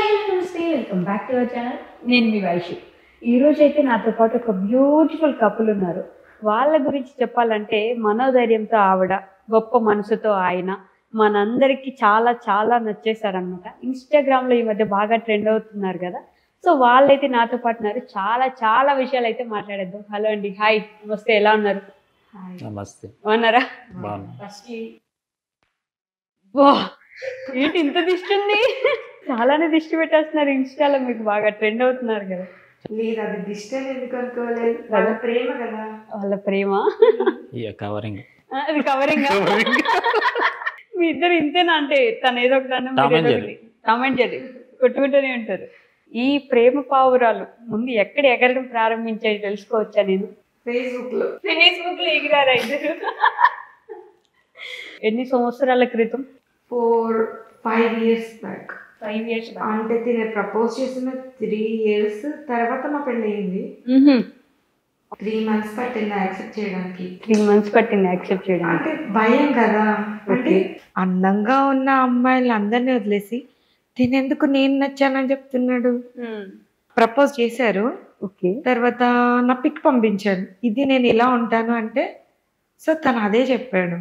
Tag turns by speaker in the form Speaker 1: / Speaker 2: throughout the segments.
Speaker 1: Hello నమస్తే welcome back to our channel. నేను మీ వైషు. ఈరోజు అయితే నాతో పాటు ఒక బ్యూటిఫుల్ కపుల్ ఉన్నారు. వాళ్ళ గురించి చెప్పాలంటే మనోధైర్యంతో ఆవిడ, గొప్ప మనసుతో ఆయన మనందరికీ చాలా చాలా నచ్చేసారనమాట. ఇన్స్టాగ్రామ్లో ఈ మధ్య బాగా ట్రెండ్ అవుతున్నారు కదా. సో వాళ్ళైతే నాతో పాటు ఉన్నారు. చాలా చాలా విషయాలు అయితే మాట్లాడేద్దాం. హలో అండి, హాయ్, నమస్తే, ఎలా ఉన్నారు?
Speaker 2: నమస్తే.
Speaker 1: బాగున్నారా?
Speaker 2: బాగున్నా.
Speaker 1: ఫస్ట్ ఏంటి ఇంత దిష్టి ఉంది? చాలానే దిష్టి పెట్టేస్తున్నారు ఇన్స్టాలో, మీకు బాగా ట్రెండ్ అవుతున్నారు కదా.
Speaker 3: లేదు, అది దిష్టి ఎందుకు అనుకోలేదు, వాళ్ళ ప్రేమ కదా.
Speaker 1: వాళ్ళ ప్రేమ
Speaker 2: కవరింగ్,
Speaker 1: అది కవరింగ్. మీ ఇద్దరు ఇంతేనా? అంటే తను ఏదో ఒకటి కామెంట్ చేయండి, కొట్టుకుంటూనే ఉంటారు. ఈ ప్రేమ పావురాలు ముందు ఎక్కడ ఎగరడం ప్రారంభించాయి తెలుసుకోవచ్చా? నేను
Speaker 3: ఫేస్బుక్ లో
Speaker 1: ఎగిరారా ఇద్దరు? ఎన్ని సంవత్సరాల క్రితం?
Speaker 3: 4-5 years బ్యాక్.
Speaker 1: 5 years
Speaker 3: అంటే తినే ప్రపోజ్ చేసిన 3 years తర్వాత మా పెళ్ళి అయింది. 3 months పట్టింది యాక్సెప్ట్ చేయడానికి.
Speaker 1: 3 months పట్టింది యాక్సెప్ట్ చేయడానికి.
Speaker 3: అంటే భయం కదా. అంటే అందంగా ఉన్న అమ్మాయిలు అందరినీ వదిలేసి తినేందుకు నేను నచ్చానని చెప్తున్నాడు. ప్రపోజ్ చేశారు.
Speaker 1: ఓకే.
Speaker 3: తర్వాత నా పిక్ పంపించాను, ఇది నేను ఇలా ఉంటాను అంటే. సో తను అదే చెప్పాడు,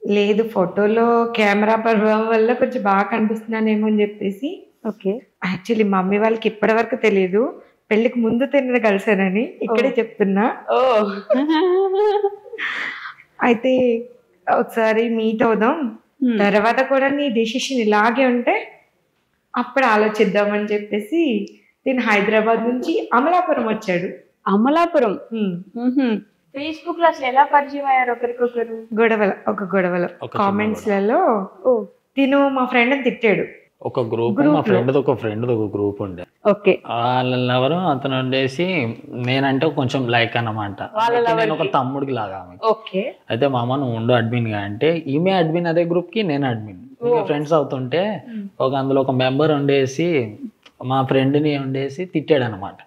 Speaker 3: లేదు ఫోటోలో కెమెరా ప్రభావం వల్ల కొంచెం బాగా కనిపిస్తున్నానేమో అని చెప్పేసి.
Speaker 1: ఓకే.
Speaker 3: యాక్చువల్లీ మమ్మీ వాళ్ళకి ఇప్పటి వరకు తెలియదు, పెళ్లికి ముందు తిన్నది కలిసానని ఇక్కడే చెప్తున్నా.
Speaker 1: ఓ
Speaker 3: అయితే ఒకసారి మీట్ అవుదాం, తర్వాత కూడా నీ డెసిషన్ ఇలాగే ఉంటే అప్పుడు ఆలోచిద్దామని చెప్పేసి నేను హైదరాబాద్ నుంచి అమలాపురం వచ్చాడు.
Speaker 1: అమలాపురం. ఫేస్బుక్ లో అసలు ఎలా పరిచయం అయ్యారు ఒకరికొకరు?
Speaker 3: గొడవలో కామెంట్స్లలో తిను మా ఫ్రెండ్ తిట్టాడు.
Speaker 2: ఒక గ్రూప్, మా ఫ్రెండ్ ఒక గ్రూప్ ఉండే.
Speaker 1: ఓకే.
Speaker 2: వాళ్ళెవరు అతను ఉండేసి నేనంటే కొంచెం లైక్ అన్నమాట. నేను ఒక తమ్ముడికి లాగా.
Speaker 1: ఓకే.
Speaker 2: అయితే మామ నువ్వు ఉండు అడ్మిన్ గా అంటే, ఈమె అడ్మిన్ అదే గ్రూప్ కి, నేను అడ్మిన్. ఇంకా ఫ్రెండ్స్ అవుతుంటే అందులో ఒక మెంబర్ ఉండేసి మా ఫ్రెండ్ని ఉండేసి తిట్టాడు అనమాట.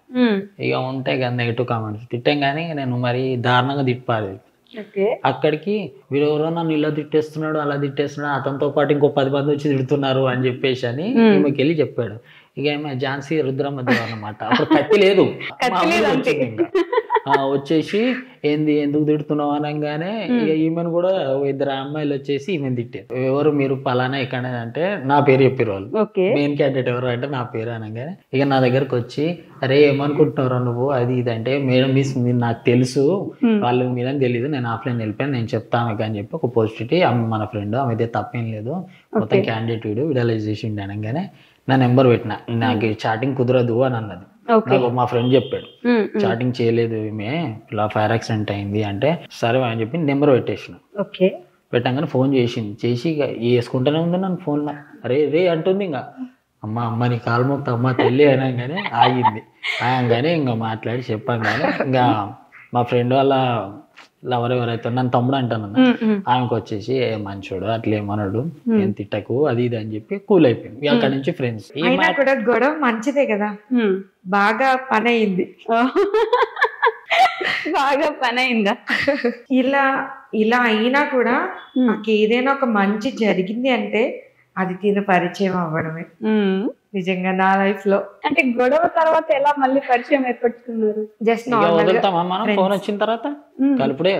Speaker 2: ఇక ఉంటాయి కదా నెగిటివ్ కామెంట్స్. తిట్టాం కానీ నేను మరి దారుణంగా తిప్పాలి. అక్కడికి వీరెవరో నన్ను ఇలా తిట్టేస్తున్నాడు, అలా తిట్టేస్తున్నాడు, అతనితో పాటు ఇంకో 10 మంది వచ్చి తిడుతున్నారు అని చెప్పేసి అని ఈమెకి వెళ్ళి చెప్పాడు. ఇక ఏమో ఝాన్సీ రుద్రమ్మ అనమాట. అప్పుడు కత్తి లేదు, వచ్చేసి ఏంది ఎందుకు తిడుతున్నావు అనగానే ఇక ఈమెను కూడా 2 అమ్మాయిలు వచ్చేసి ఈమెను తిట్టారు. ఎవరు మీరు పలానా ఎక్కడ అంటే నా పేరు చెప్పారు వాళ్ళు. మెయిన్ క్యాండిడేట్ ఎవరు అంటే నా పేరు అనగానే ఇక నా దగ్గరకు వచ్చి, అరే ఏమనుకుంటున్నారా నువ్వు అది ఇది అంటే, మేడం మిస్ నాకు తెలుసు, వాళ్ళు మీదని తెలీదు, నేను ఆఫ్లైన్ వెళ్ళిపోయాను, నేను చెప్తాను అని చెప్పి ఒక పోజిటివిటీ మన ఫ్రెండ్ ఆమె అయితే తప్పేం లేదు, మొత్తం క్యాండిడేట్ విడుదలైజేషన్ అనగానే నా నెంబర్ పెట్టిన. నాకు చాటింగ్ కుదరదు అని అన్నది. నాకు మా ఫ్రెండ్ చెప్పాడు చాటింగ్ చేయలేదు ఈమె, ఇలా ఫైర్ యాక్సిడెంట్ అయింది అంటే సరే అని చెప్పి నెంబర్ పెట్టేసిన. పెట్టంగానే ఫోన్ చేసి ఇక వేసుకుంటూనే ఉంది నన్ను ఫోన్లో. రే అంటుంది. ఇంకా అమ్మ నీ కాలు మొత్త అమ్మ తెల్లి అనగానే ఆగింది. ఆగానే ఇంకా మాట్లాడి చెప్పంగానే ఇంకా మా ఫ్రెండ్ వాళ్ళ లవర్ ఎవరైతే నన్ను తమ్ముడు అంటాను ఆమెకు వచ్చేసి ఏ మంచోడు అట్లా ఏమన్నాడు, ఏం తిట్టకు అది ఇది అని చెప్పి కూల్ అయిపోయింది. అక్కడి నుంచి ఫ్రెండ్స్.
Speaker 3: కూడా గొడవ మంచిదే కదా, బాగా పని అయింది.
Speaker 1: బాగా పని అయిందా?
Speaker 3: ఇలా అయినా కూడా నాకు ఏదైనా ఒక మంచి జరిగింది అంటే అది తిన పరిచయం అవ్వడమే నిజంగా నా లైఫ్ లో.
Speaker 1: అంటే గొడవ తర్వాత ఎలా మళ్ళీ పరిచయం ఏర్పడుతున్నారు?
Speaker 3: జస్ట్
Speaker 2: మనం ఫోన్ వచ్చిన తర్వాత కలుపుడే.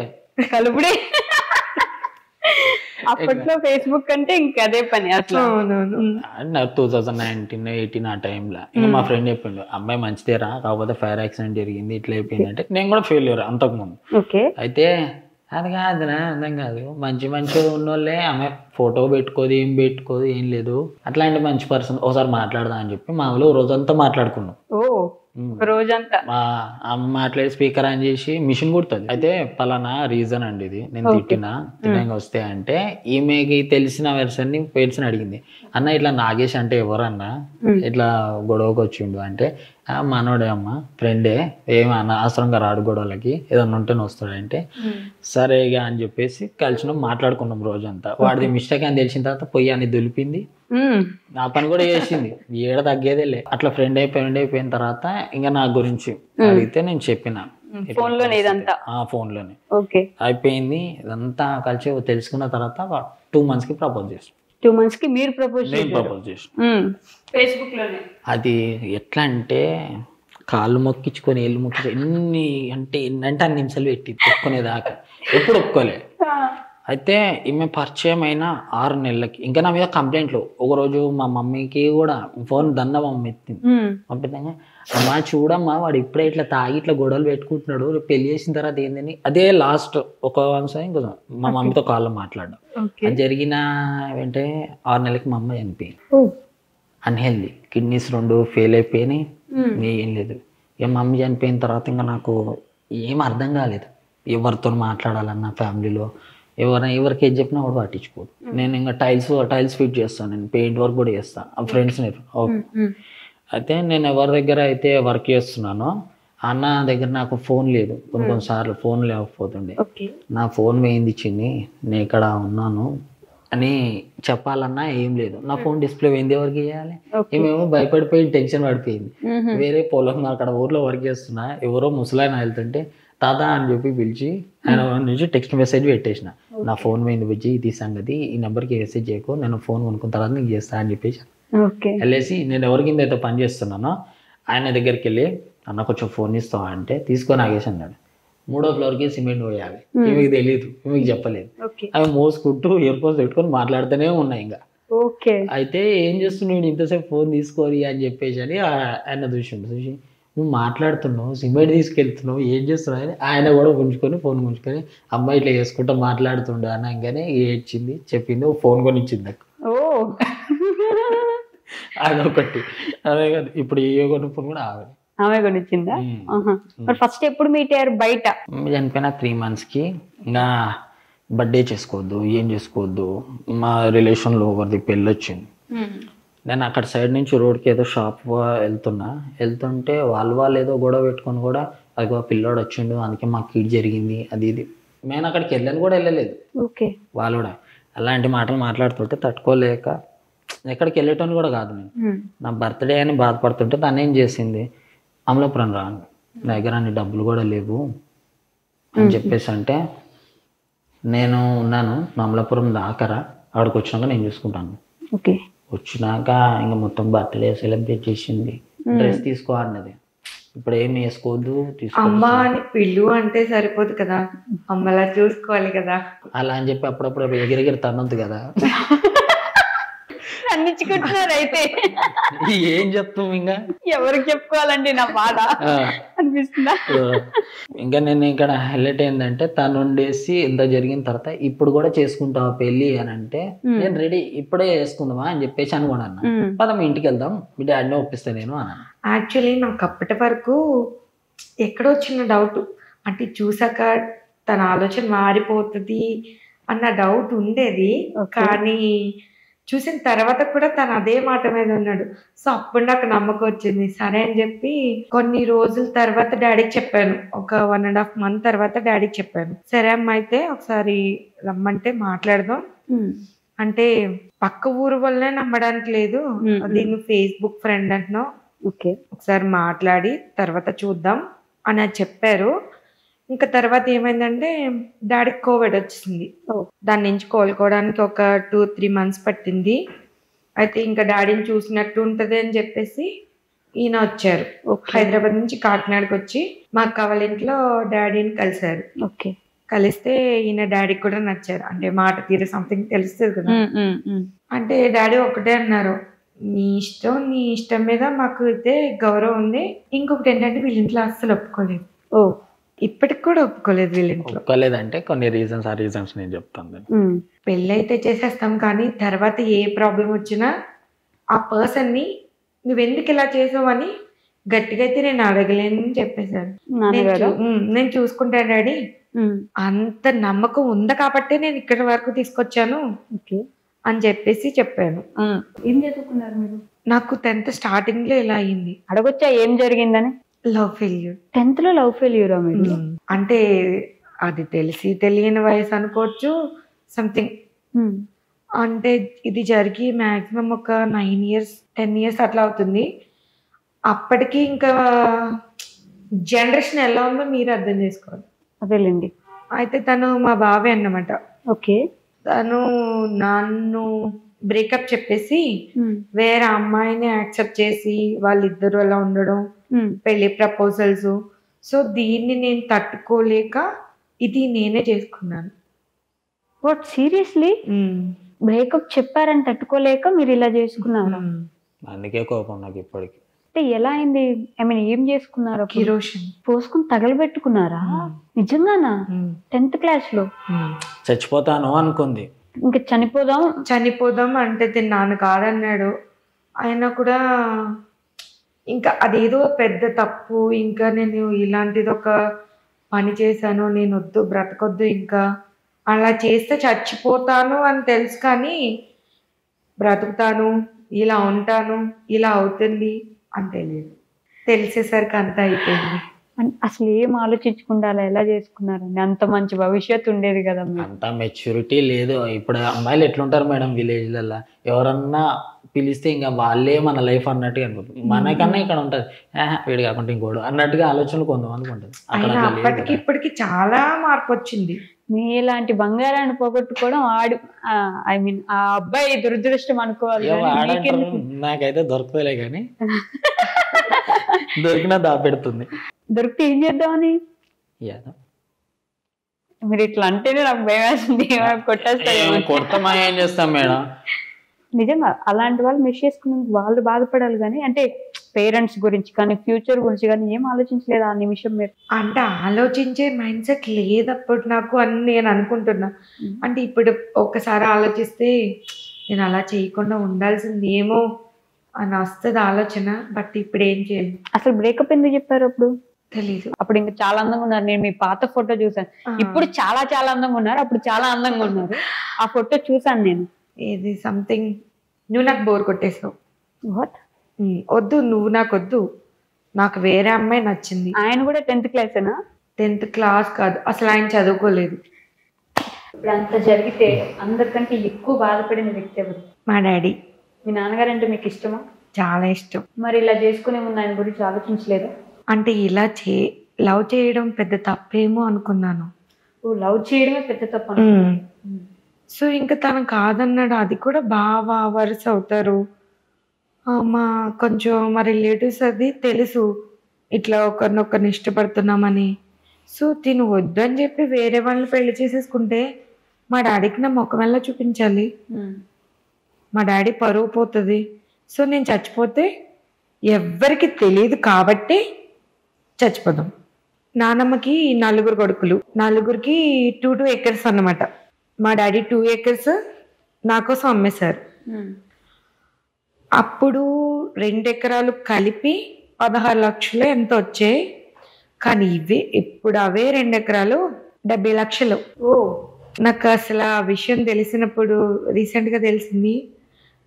Speaker 1: అప్పట్లో ఫేస్బుక్ అంటే ఇంకా అదే పని అట్లా.
Speaker 2: 2019-18 ఆ టైంలో ఇంకా మా ఫ్రెండ్ చెప్పిండు, అమ్మాయి మంచిదేరా కాకపోతే ఫైర్ యాక్సిడెంట్ జరిగింది ఇట్లా అయిపోయింది అంటే. నేను కూడా ఫెయిల్యూర్ అంతకుముందు. అయితే అది కాదునా అందం కాదు, మంచి ఉన్నోళ్ళే ఆమె ఫోటో పెట్టుకోదు, ఏం లేదు, అట్లాంటి మంచి పర్సన్ ఒకసారి మాట్లాడదా అని చెప్పి మా ఊళ్ళో రోజంతా మాట్లాడుకున్నాం.
Speaker 1: రోజంతా
Speaker 2: మాట్లాడి స్పీకర్ ఆన్ చేసి మిషన్ కుడుతుంది. అయితే పలానా రీజన్ అండి ఇది, నేను తినంగా వస్తే అంటే ఈమెకి తెలిసిన వెర్షన్ ని పేర్చిన అడిగింది. అన్న ఇట్లా నాగేష్ అంటే ఎవరన్నా ఇట్లా గొడవకి వచ్చిండు అంటే, మనోడే అమ్మ ఫ్రెండే, ఏమి అనవసరంగా రాడు గొడవలకి, ఏదన్నా ఉంటేనే వస్తాడంటే సరేగా అని చెప్పేసి కలిసినాం, మాట్లాడుకున్నాం రోజంతా. వాడిది మిస్టేక్ అని తెలిసిన తర్వాత పొయ్యి అని దులిపింది, నా పని కూడా చేసింది, ఏడ తగ్గేదేలే. అట్లా ఫ్రెండ్ అయిపోయిన తర్వాత ఇంకా నా గురించి అడిగితే నేను చెప్పిన
Speaker 1: ఫోన్లోనే
Speaker 2: ఫోన్లోనే అయిపోయింది. ఇదంతా కలిసి తెలుసుకున్న తర్వాత 2 months కి ప్రపోజ్ చేస్తాం.
Speaker 1: 2 months కి మీరు ప్రపోజ్
Speaker 2: నేను ప్రపోజ్ చేసిన.
Speaker 1: ఫేస్బుక్ లోనే.
Speaker 2: అది ఎట్లా అంటే కాళ్ళు మొక్కించుకొని ఏళ్ళు మొక్కించుకొని ఎన్నంటే అన్ని నిమిషాలు పెట్టి ఒప్పుకునేదాకా ఎప్పుడు ఒప్పుకోలే. అయితే ఈమె పరిచయం అయిన 6 నెలలకి ఇంకా నా మీద కంప్లైంట్లు. ఒకరోజు మా మమ్మీకి కూడా ఫోన్ మమ్మీ ఎత్తింది. పంపిద్దాం, అమ్మా చూడమ్మా వాడు ఇప్పుడే ఇట్లా తాగి ఇట్లా గొడవలు పెట్టుకుంటున్నాడు, పెళ్లి చేసిన తర్వాత ఏందని. అదే లాస్ట్ ఒక వంశం ఇంకా మా మమ్మీతో కాల్లో మాట్లాడడం. అది జరిగిన వెంటనే 6 నెలలకి మా అమ్మ చనిపోయింది. అన్హెల్దీ, కిడ్నీస్ 2 ఫెయిల్ అయిపోయినాయి. ఏం లేదు. ఇక మా మమ్మీ చనిపోయిన తర్వాత ఇంకా నాకు ఏం అర్థం కాలేదు. ఎవరితో మాట్లాడాలన్నా ఫ్యామిలీలో ఎవరికి ఏది చెప్పినా కూడా పట్టించుకోడు. నేను ఇంకా టైల్స్ ఫిట్ చేస్తాను, నేను పెయింట్ వర్క్ కూడా చేస్తాను. ఆ ఫ్రెండ్స్ అయితే నేను ఎవరి దగ్గర అయితే వర్క్ చేస్తున్నానో అన్న దగ్గర నాకు ఫోన్ లేదు. కొన్నిసార్లు ఫోన్ లేకపోతుండే. నా ఫోన్ వేయింది ఇచ్చింది, నేను ఇక్కడ ఉన్నాను అని చెప్పాలన్నా ఏం లేదు. నా ఫోన్ డిస్ప్లే పోయింది, ఎవరికి చేయాలి? ఏమేమో భయపడిపోయి టెన్షన్ పడిపోయింది. వేరే పొలం అక్కడ ఊర్లో వర్క్ చేస్తున్నా, ఎవరో ముసలాయన వెళ్తుంటే తాత అని చెప్పి పిలిచి ఆయన నుంచి టెక్స్ట్ మెసేజ్ పెట్టేసిన, నా ఫోన్ పోయింది బుజ్జి, ఇది సంగతి, ఈ నెంబర్కి మెసేజ్ చేయకు, నేను ఫోన్ కొనుక్కున్న తర్వాత నీకు చేస్తా అని చెప్పేసి వెళ్ళేసి నేను ఎవరి కింద అయితే పని చేస్తున్నానో ఆయన దగ్గరికి వెళ్ళి అన్న కొంచెం ఫోన్ ఇస్తావా అంటే తీసుకొని ఆగేసి అన్నాడు. 3వ ఫ్లోర్కి సిమెంట్ పోయాలి. మీకు తెలియదు, మీకు చెప్పలేదు. అవి మోసుకుంటూ ఇయర్ ఫోన్స్ పెట్టుకొని మాట్లాడుతూనే ఉన్నాయి. ఇంకా అయితే ఏం చేస్తున్నాడు ఇంతసేపు ఫోన్ తీసుకోరి అని చెప్పేసి అని ఆయన చూసి నువ్వు మాట్లాడుతున్నావు, సిమెంట్ తీసుకెళ్తున్నావు, ఏం చేస్తున్నావు అని ఆయన కూడా ఉంచుకొని ఫోన్ ఉంచుకొని అమ్మాయి ఇట్లా చేసుకుంటా మాట్లాడుతుండే అనగానే ఏడ్చింది, చెప్పింది, ఓ ఫోన్ కొని ఇచ్చింది. అదొకటి. అదే కాదు, ఇప్పుడు ఏ కొన్ని ఫోన్ కూడా
Speaker 1: ఆమె కొనిచ్చిందా? ఫస్ట్ ఎప్పుడు మీట్ అయ్యారు బయట?
Speaker 2: చనిపోయిన 3 monthsకి ఇంకా బర్త్డే చేసుకోవద్దు, ఏం చేసుకోవద్దు, మా రిలేషన్లో ఒకరిది పెళ్ళి వచ్చింది. నేను అక్కడ సైడ్ నుంచి రోడ్కి ఏదో షాప్ వెళ్తుంటే వాళ్ళు ఏదో గొడవ పెట్టుకొని కూడా అది పిల్లోడు వచ్చిండు, అందుకే మాకు కిడ్ జరిగింది అది ఇది. నేను అక్కడికి వెళ్ళలేదు. వాళ్ళు కూడా అలాంటి మాటలు మాట్లాడుతుంటే తట్టుకోలేక ఎక్కడికి వెళ్ళేటోని కూడా కాదు. నేను నా బర్త్డే అని బాధపడుతుంటే తను ఏం చేసింది, అమలాపురం రాను, నా దగ్గర అన్ని డబ్బులు కూడా లేవు అని చెప్పేసి అంటే నేను ఉన్నాను, అమలాపురం దాకరా, అక్కడికి వచ్చినాక నేను చూసుకుంటాను. వచ్చినాక ఇంకా మొత్తం బర్త్డే సెలబ్రేట్ చేసింది. డ్రెస్ తీసుకో అన్నది, ఇప్పుడు ఏం వేసుకోవద్దు,
Speaker 3: అమ్మ అని పిల్లు అంటే సరిపోదు కదా, అమ్మలా చూసుకోవాలి కదా
Speaker 2: అలా అని చెప్పి అప్పుడప్పుడు ఎగిరెగిరి తన్నొద్దు కదా.
Speaker 1: అన్నిచ్చుకుంటున్నారు అయితే.
Speaker 2: ఏం చెప్తాం ఇంకా,
Speaker 1: ఎవరికి చెప్పుకోవాలండి నా బాధ అనిపిస్తుందా?
Speaker 2: ఇంకా నేను ఇక్కడ హైలైట్ ఏంటంటే తను ఉండేసి ఇంత జరిగిన తర్వాత ఇప్పుడు కూడా చేసుకుంటావా పెళ్ళి అని అంటే నేను రెడీ, ఇప్పుడే చేసుకుందామా అని చెప్పేసి అనుకున్నాను. పదం ఇంటికి వెళ్దాం, మీ డాడీని ఒప్పిస్తే నేను అన్నాను.
Speaker 3: యాక్చువల్లీ నాకు అప్పటి వరకు ఎక్కడో చిన్న డౌట్, అంటే చూసాక తన ఆలోచన మారిపోతుంది అన్న డౌట్ ఉండేది. కానీ చూసిన తర్వాత కూడా తను అదే మాట మీద ఉన్నాడు. సో అప్పుడు నాకు నమ్మకం వచ్చింది. సరే అని చెప్పి కొన్ని రోజుల తర్వాత డాడీకి చెప్పాను. ఒక 1.5 month తర్వాత డాడీకి చెప్పాను. సరే అమ్మ అయితే ఒకసారి రమ్మంటే మాట్లాడదాం అంటే, పక్క ఊరు వల్లనే నమ్మడానికి లేదు, అది నువ్వు ఫేస్బుక్ ఫ్రెండ్ అంటున్నావు, ఒకసారి మాట్లాడి తర్వాత చూద్దాం అని చెప్పారు. ఇంకా తర్వాత ఏమైందంటే డాడీకి కోవిడ్ వచ్చింది. దాని నుంచి కోలుకోవడానికి ఒక 2-3 months పట్టింది. అయితే ఇంకా డాడీని చూసినట్టు ఉంటుంది అని చెప్పేసి ఈయన వచ్చారు. హైదరాబాద్ నుంచి కాకినాడకి వచ్చి మా అక్క వాళ్ళ ఇంట్లో డాడీని కలిశారు. కలిస్తే ఈయన డాడీకి కూడా నచ్చారు. అంటే మాట తీరు సంథింగ్ తెలుస్తుంది కదా. అంటే డాడీ ఒకటే అన్నారు, నీ ఇష్టం మీద మాకు అయితే గౌరవం ఉంది. ఇంకొకటి ఏంటంటే వీళ్ళ ఇంట్లో అస్సలు ఒప్పుకోలేదు. ఇప్పటికి కూడా ఒప్పుకోలేదు వీళ్ళ ఇంట్లో.
Speaker 2: ఒప్పుకోలేదంటే కొన్ని రీజన్స్ నేను చెప్తాను.
Speaker 3: పెళ్ళి అయితే చేసేస్తాం, కానీ తర్వాత ఏ ప్రాబ్లం వచ్చినా ఆ పర్సన్ని నువ్వెందుకు ఇలా చేసావు అని గట్టిగా అయితే నేను అడగలేను అని చెప్పేశాను. నేను చూసుకుంటా డాడీ, అంత నమ్మకం ఉంది కాబట్టి నేను ఇక్కడ వరకు తీసుకొచ్చాను అని చెప్పేసి చెప్పాను.
Speaker 1: ఏం చదువుకున్నారు మీరు?
Speaker 3: నాకు 10th starting లో ఇలా అయింది.
Speaker 1: అడగొచ్చా ఏం జరిగిందని?
Speaker 3: Love failure.
Speaker 1: 10th లో లవ్ ఫెయిల్యూర్?
Speaker 3: అంటే అది తెలియని వయసు అనుకోవచ్చు, సంథింగ్. అంటే ఇది జరిగి మాక్సిమం ఒక 9 years 10 years అట్లా అవుతుంది. అప్పటికి ఇంకా జనరేషన్ ఎలా ఉందో మీరు అర్థం చేసుకోవాలి.
Speaker 1: అదేలేండి.
Speaker 3: అయితే తను మా బావే అన్నమాట.
Speaker 1: ఓకే.
Speaker 3: తను నన్ను బ్రేకప్ చెప్పేసి వేరే అమ్మాయిని యాక్సెప్ట్ చేసి వాళ్ళిద్దరు అలా ఉండడం, పెళ్లి ప్రపోజల్స్. సో దీన్ని నేను తట్టుకోలేక ఇది నేనే చేసుకున్నాను.
Speaker 1: What seriously? బ్రేకప్ చెప్పారని తట్టుకోలేక మీరు ఇలా చేసుకున్నారు?
Speaker 2: అందుకే కోపం నాకు ఇప్పటికి.
Speaker 1: అంటే ఎలా అయింది? ఐ మీన్ ఏం చేసుకున్నారు?
Speaker 3: కిరోషన్
Speaker 1: పోసుకుని తగలబెట్టుకున్నారా? నిజంగానా? 10th క్లాస్ లో
Speaker 2: చచ్చిపోతాను అనుకుంది.
Speaker 1: ఇంకా చనిపోదాం
Speaker 3: అంటే తిన్నాను కాదన్నాడు. ఆయన కూడా ఇంకా అదేదో పెద్ద తప్పు, ఇంకా నేను ఇలాంటిది ఒక పని చేశాను, నేను వద్దు బ్రతకొద్దు, ఇంకా అలా చేస్తే చచ్చిపోతాను అని తెలుసు, కానీ బ్రతుకుతాను, ఇలా ఉంటాను, ఇలా అవుతుంది అని తెలియదు. తెలిసేసరికి అంతా అయిపోయింది.
Speaker 1: అసలు ఏం ఆలోచించకుండా అలా ఎలా చేసుకున్నారండి? అంత మంచి భవిష్యత్తు ఉండేది కదా.
Speaker 2: అంత మెచ్యూరిటీ లేదు. ఇప్పుడు అమ్మాయిలు ఎట్లుంటారు మేడం, విలేజ్లలో ఎవరన్నా పిలిస్తే ఇంకా వాళ్ళే మన లైఫ్ అన్నట్టుగా అనుకుంటుంది. మనకన్నా ఇక్కడ ఉంటుంది వీడు కాకుండా ఇంకోడు అన్నట్టుగా ఆలోచనలు కొంతమందికి ఉంటుంది.
Speaker 3: అప్పటికి ఇప్పటికి చాలా మార్పు వచ్చింది.
Speaker 1: మీలాంటి బంగారాన్ని పోగొట్టుకోవడం ఐ మీన్ ఆ అబ్బాయి దురదృష్టం అనుకోవాలి.
Speaker 2: నాకైతే దొరకలే కానీ దొరికినా దాపెడుతుంది.
Speaker 1: దొరికితే ఏం చేద్దామని? మీరు ఇట్లా అంటేనే నాకు భయం వేస్తుంది,
Speaker 2: కొడతామా ఏం చేస్తాం మేడం.
Speaker 1: నిజంగా అలాంటి వాళ్ళు మిస్ చేసుకున్న వాళ్ళు బాధపడాలి, కానీ అంటే పేరెంట్స్ గురించి కానీ ఫ్యూచర్ గురించి కానీ ఏం ఆలోచించలేదు ఆ నిమిషం మీరు?
Speaker 3: అంటే ఆలోచించే మైండ్ సెట్ లేదు అప్పుడు నాకు అని నేను అనుకుంటున్నా. అంటే ఇప్పుడు ఒక్కసారి ఆలోచిస్తే నేను అలా చేయకుండా ఉండాల్సింది ఏమో అని వస్తుంది ఆలోచన. బట్ ఇప్పుడు ఏం చేయాలి?
Speaker 1: అసలు బ్రేకప్ ఎందుకు చెప్పారు అప్పుడు?
Speaker 3: తెలీదు.
Speaker 1: అప్పుడు ఇంకా చాలా అందంగా ఉన్నారు. నేను మీ పాత ఫోటో చూసాను. ఇప్పుడు చాలా చాలా అందంగా ఉన్నారు, అప్పుడు చాలా అందంగా ఉన్నారు. ఆ ఫోటో చూసాను నేను.
Speaker 3: ఇది సంథింగ్ నువ్వు నాకు బోర్ కొట్టేసావు.
Speaker 1: వాట్?
Speaker 3: వద్దు, నువ్వు నాకు వద్దు, నాకు వేరే అమ్మాయి నచ్చింది.
Speaker 1: ఆయన కూడా 10th క్లాసేనా?
Speaker 3: 10th క్లాస్ కాదు, అసలు ఆయన చదువుకోలేదు.
Speaker 1: ఇప్పుడు అంత జరిగితే అందరికంటే ఎక్కువ బాధపడిన వ్యక్తి ఎవరు?
Speaker 3: మా డాడీ.
Speaker 1: మీ నాన్నగారు అంటే మీకు ఇష్టమా?
Speaker 3: చాలా ఇష్టం.
Speaker 1: మరి ఇలా చేసుకునే ముందు ఆయన గురించి ఆలోచించలేదు?
Speaker 3: అంటే ఇలా లవ్ చేయడం పెద్ద తప్పేమో అనుకున్నాను.
Speaker 1: లవ్ చేయడమే పెద్ద తప్పు?
Speaker 3: సో ఇంకా తను కాదన్నాడు. అది కూడా బాగా వరుస అవుతారు మా కొంచెం మా రిలేటివ్స్, అది తెలుసు ఇట్లా ఒకరినొకరిని ఇష్టపడుతున్నామని. సో తిను వద్దు అని చెప్పి వేరే వాళ్ళని పెళ్లి చేసేసుకుంటే మా డాడీకి నా ముఖం ఎలా చూపించాలి? మా డాడీ పరువు పోతుంది. సో నేను చచ్చిపోతే ఎవ్వరికి తెలియదు కాబట్టి చచ్చిపోదాం. నానమ్మకి 4 కొడుకులు, 4కి 2 acres అన్నమాట. మా డాడీ 2 acres నా కోసం అమ్మేశారు. అప్పుడు 2 ఎకరాలు కలిపి 16 లక్షలు ఎంత వచ్చాయి, కానీ ఇప్పుడు అవే 2 ఎకరాలు 70 లక్షలు. నాకు అసలు ఆ విషయం తెలిసినప్పుడు, రీసెంట్గా తెలిసింది,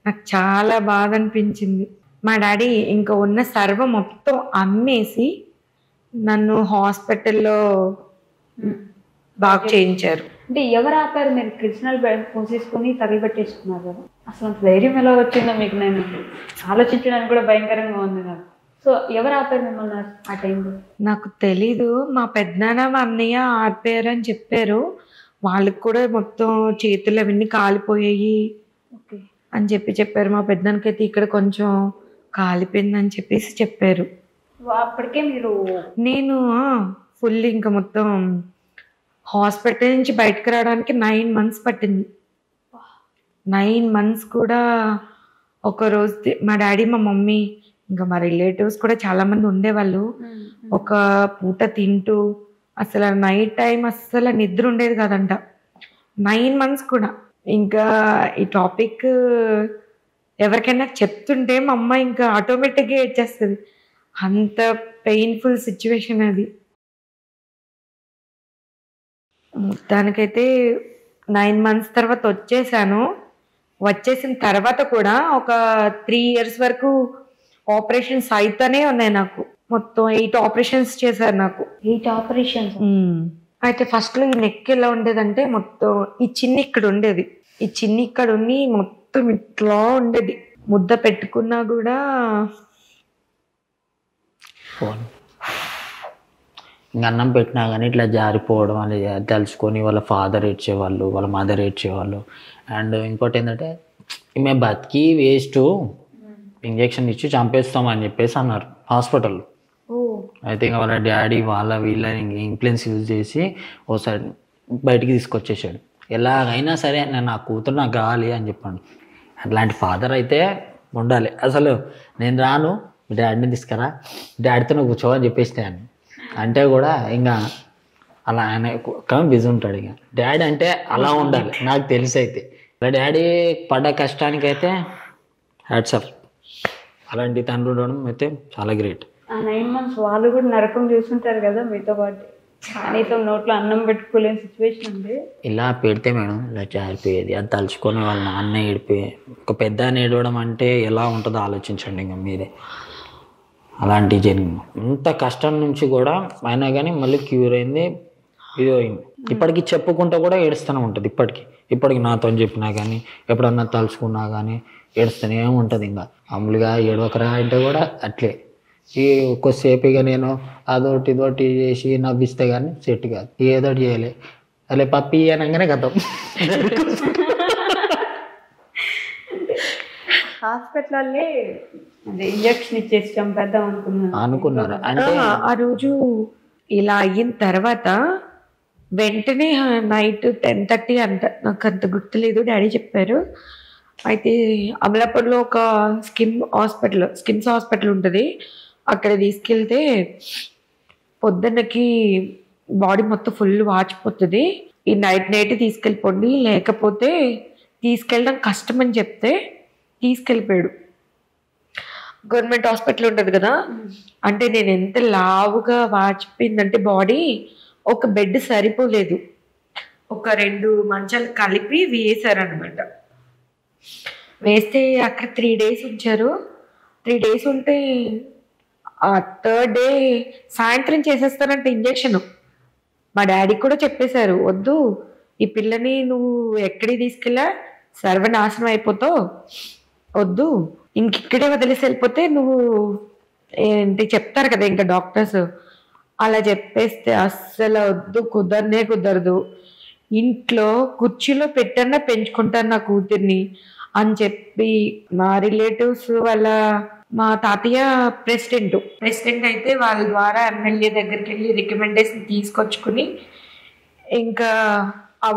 Speaker 3: నాకు చాలా బాధ అనిపించింది. మా డాడీ ఇంకా ఉన్న సర్వం మొత్తం అమ్మేసి నన్ను హాస్పిటల్లో బాగు చేయించారు.
Speaker 1: అంటే ఎవరు ఆపారు? మీరు కృష్ణాలు పోసేసుకుని తగలబెట్టేసుకున్నారు కదా, అసలు ధైర్యం ఎలా వచ్చిందో మీకు? నేను ఆలోచించడానికి కూడా భయంకరంగా ఉంది నాకు. సో ఎవరు ఆపారు మిమ్మల్ని ఆ టైంలో?
Speaker 3: నాకు తెలీదు. మా పెద్దనాన్న మా అన్నయ్య ఆపారు అని చెప్పారు. వాళ్ళకి కూడా మొత్తం చేతులు అవన్నీ కాలిపోయాయి అని చెప్పారు. మా పెద్దనాన్నకైతే ఇక్కడ కొంచెం కాలిపోయిందని చెప్పేసి చెప్పారు.
Speaker 1: అప్పటికే
Speaker 3: నేను ఫుల్ ఇంకా మొత్తం హాస్పిటల్ నుంచి బయటకు రావడానికి 9 months పట్టింది. 9 months కూడా ఒక రోజు మా డాడీ, మా మమ్మీ, ఇంకా మా రిలేటివ్స్ కూడా చాలా మంది ఉండేవాళ్ళు. ఒక పూట తింటూ అసలు నైట్ టైం అస్సలు నిద్ర ఉండేది కాదంట. 9 months కూడా. ఇంకా ఈ టాపిక్ ఎవరికైనా చెప్తుంటే మా అమ్మ ఇంకా ఆటోమేటిక్గా ఏడ్చేస్తుంది. అంత పెయిన్ఫుల్ సిచ్యువేషన్ అది. మొత్తానికైతే 9 months తర్వాత వచ్చేసాను. వచ్చేసిన తర్వాత కూడా ఒక 3 years వరకు ఆపరేషన్స్ అయితేనే ఉన్నాయి నాకు. మొత్తం 8 ఆపరేషన్స్ చేశారు నాకు.
Speaker 1: 8 ఆపరేషన్స్?
Speaker 3: అయితే ఫస్ట్లో ఈ నెక్ ఎలా ఉండేదంటే మొత్తం ఈ చిన్ని ఇక్కడ ఉండేది, ఈ చిన్ని ఇక్కడ ఉండి మొత్తం ఇట్లా ఉండేది. ముద్ద పెట్టుకున్నా కూడా
Speaker 2: అన్నం పెట్టినా కానీ ఇట్లా జారిపోవడం అనేది తెలుసుకొని వాళ్ళ ఫాదర్ ఏడ్చేవాళ్ళు, వాళ్ళ మదర్ ఏడ్చేవాళ్ళు. అండ్ ఇంకోటి ఏంటంటే మేము బతికి వేస్ట్, ఇంజెక్షన్ ఇచ్చి చంపేస్తామని చెప్పేసి అన్నారు హాస్పిటల్లో. అయితే ఇంకా వాళ్ళ డాడీ వీళ్ళ ఇన్ఫ్లుయెన్స్ యూజ్ చేసి ఓసారి బయటికి తీసుకొచ్చేసాడు. ఎలాగైనా సరే నా కూతురు నాకు కావాలి అని చెప్పాను. అట్లాంటి ఫాదర్ అయితే ఉండాలి. అసలు నేను రాను, మీ డాడీని తీసుకురా, డాడీతో నువ్వు కూర్చో అని చెప్పేసినాను. అంటే కూడా ఇంకా అలా ఆయన బిజీ ఉంటాడు. ఇక డాడీ అంటే అలా ఉండాలి నాకు తెలిసి. అయితే అలా డాడీ పడ్డ కష్టానికైతే హ్యాట్స్ ఆఫ్. అలాంటి తండ్రి ఉండడం అయితే చాలా గ్రేట్.
Speaker 1: 9 months వాళ్ళు కూడా నరకం చూస్తుంటారు కదా మీతో పాటు. నీతో నోట్లో అన్నం పెట్టుకోలేని సిచ్యువేషన్ ఉంది.
Speaker 2: ఇలా పెడితే మేడం ఇలా జారిపోయేది, అది తలుచుకొని వాళ్ళ నాన్న ఏడిపోయి ఒక పెద్ద ఏడవడం అంటే ఎలా ఉంటుందో ఆలోచించండి ఇంకా మీరే. అలాంటి జరిగింది. ఇంత కష్టం నుంచి కూడా అయినా కానీ మళ్ళీ క్యూర్ అయింది, ఇది అయింది. ఇప్పటికి చెప్పుకుంటూ కూడా ఏడుస్తూనే ఉంటుంది. ఇప్పటికి నాతో చెప్పినా కానీ ఎప్పుడన్నా తలుచుకున్నా కానీ ఏడుస్తూనే ఉంటుంది. ఇంకా మామూలుగా ఏడవకరా అంటే కూడా అట్లే ఈ కొద్దిసేపు ఇక నేను అదొకటి ఇదొకటి చేసి నవ్విస్తే కానీ సెట్ కాదు. ఏదోటి చేయలే అలా పప్పి అనగానే గతం.
Speaker 1: హాస్పిటల్లో ఇంజక్షన్ ఇచ్చేసి చంపేద్దాం
Speaker 2: అనుకున్నారు. అంటే
Speaker 3: ఆ రోజు ఇలా అయిన తర్వాత వెంటనే నైట్ 10:30 అంట, నాకు అంత గుర్తులేదు, డాడీ చెప్పారు. అయితే అమలాపూర్లో ఒక స్కిమ్స్ హాస్పిటల్ ఉంటుంది, అక్కడ తీసుకెళ్తే పొద్దున్నకి బాడీ మొత్తం ఫుల్ వాచిపోతుంది, ఈ నైట్ తీసుకెళ్ళిపోండి, లేకపోతే తీసుకెళ్ళడం కష్టం అని చెప్తే తీసుకెళ్ళిపోయాడు. గవర్నమెంట్ హాస్పిటల్ ఉంటుంది కదా, అంటే నేను ఎంత లావుగా వాచిపోయిందంటే బాడీ, ఒక బెడ్ సరిపోలేదు, ఒక 2 మంచాలు కలిపి వేసారనమాట. వేస్తే అక్కడ 3 days ఉంచారు. 3 days ఉంటే ఆ 3rd day సాయంత్రం చేసేస్తారంటే ఇంజక్షన్. మా డాడీ కూడా చెప్పేశారు, వద్దు ఈ పిల్లని నువ్వు ఎక్కడికి తీసుకెళ్ళా సర్వనాశనం అయిపోతావు, వద్దు ఇంకిక్కడే వదిలేసి వెళ్ళిపోతే నువ్వు ఏంటి చెప్తారు కదా ఇంకా డాక్టర్స్, అలా చెప్పేస్తే అస్సలు వద్దు, కుదరదు, ఇంట్లో కుర్చీలో పెట్టన్నా పెంచుకుంటాను నా కూతుర్ని అని చెప్పి మా రిలేటివ్స్ మా తాతయ్య ప్రెసిడెంట్ అయితే వాళ్ళ ద్వారా ఎమ్మెల్యే దగ్గరికి వెళ్ళి రికమెండేషన్ తీసుకొచ్చుకుని ఇంకా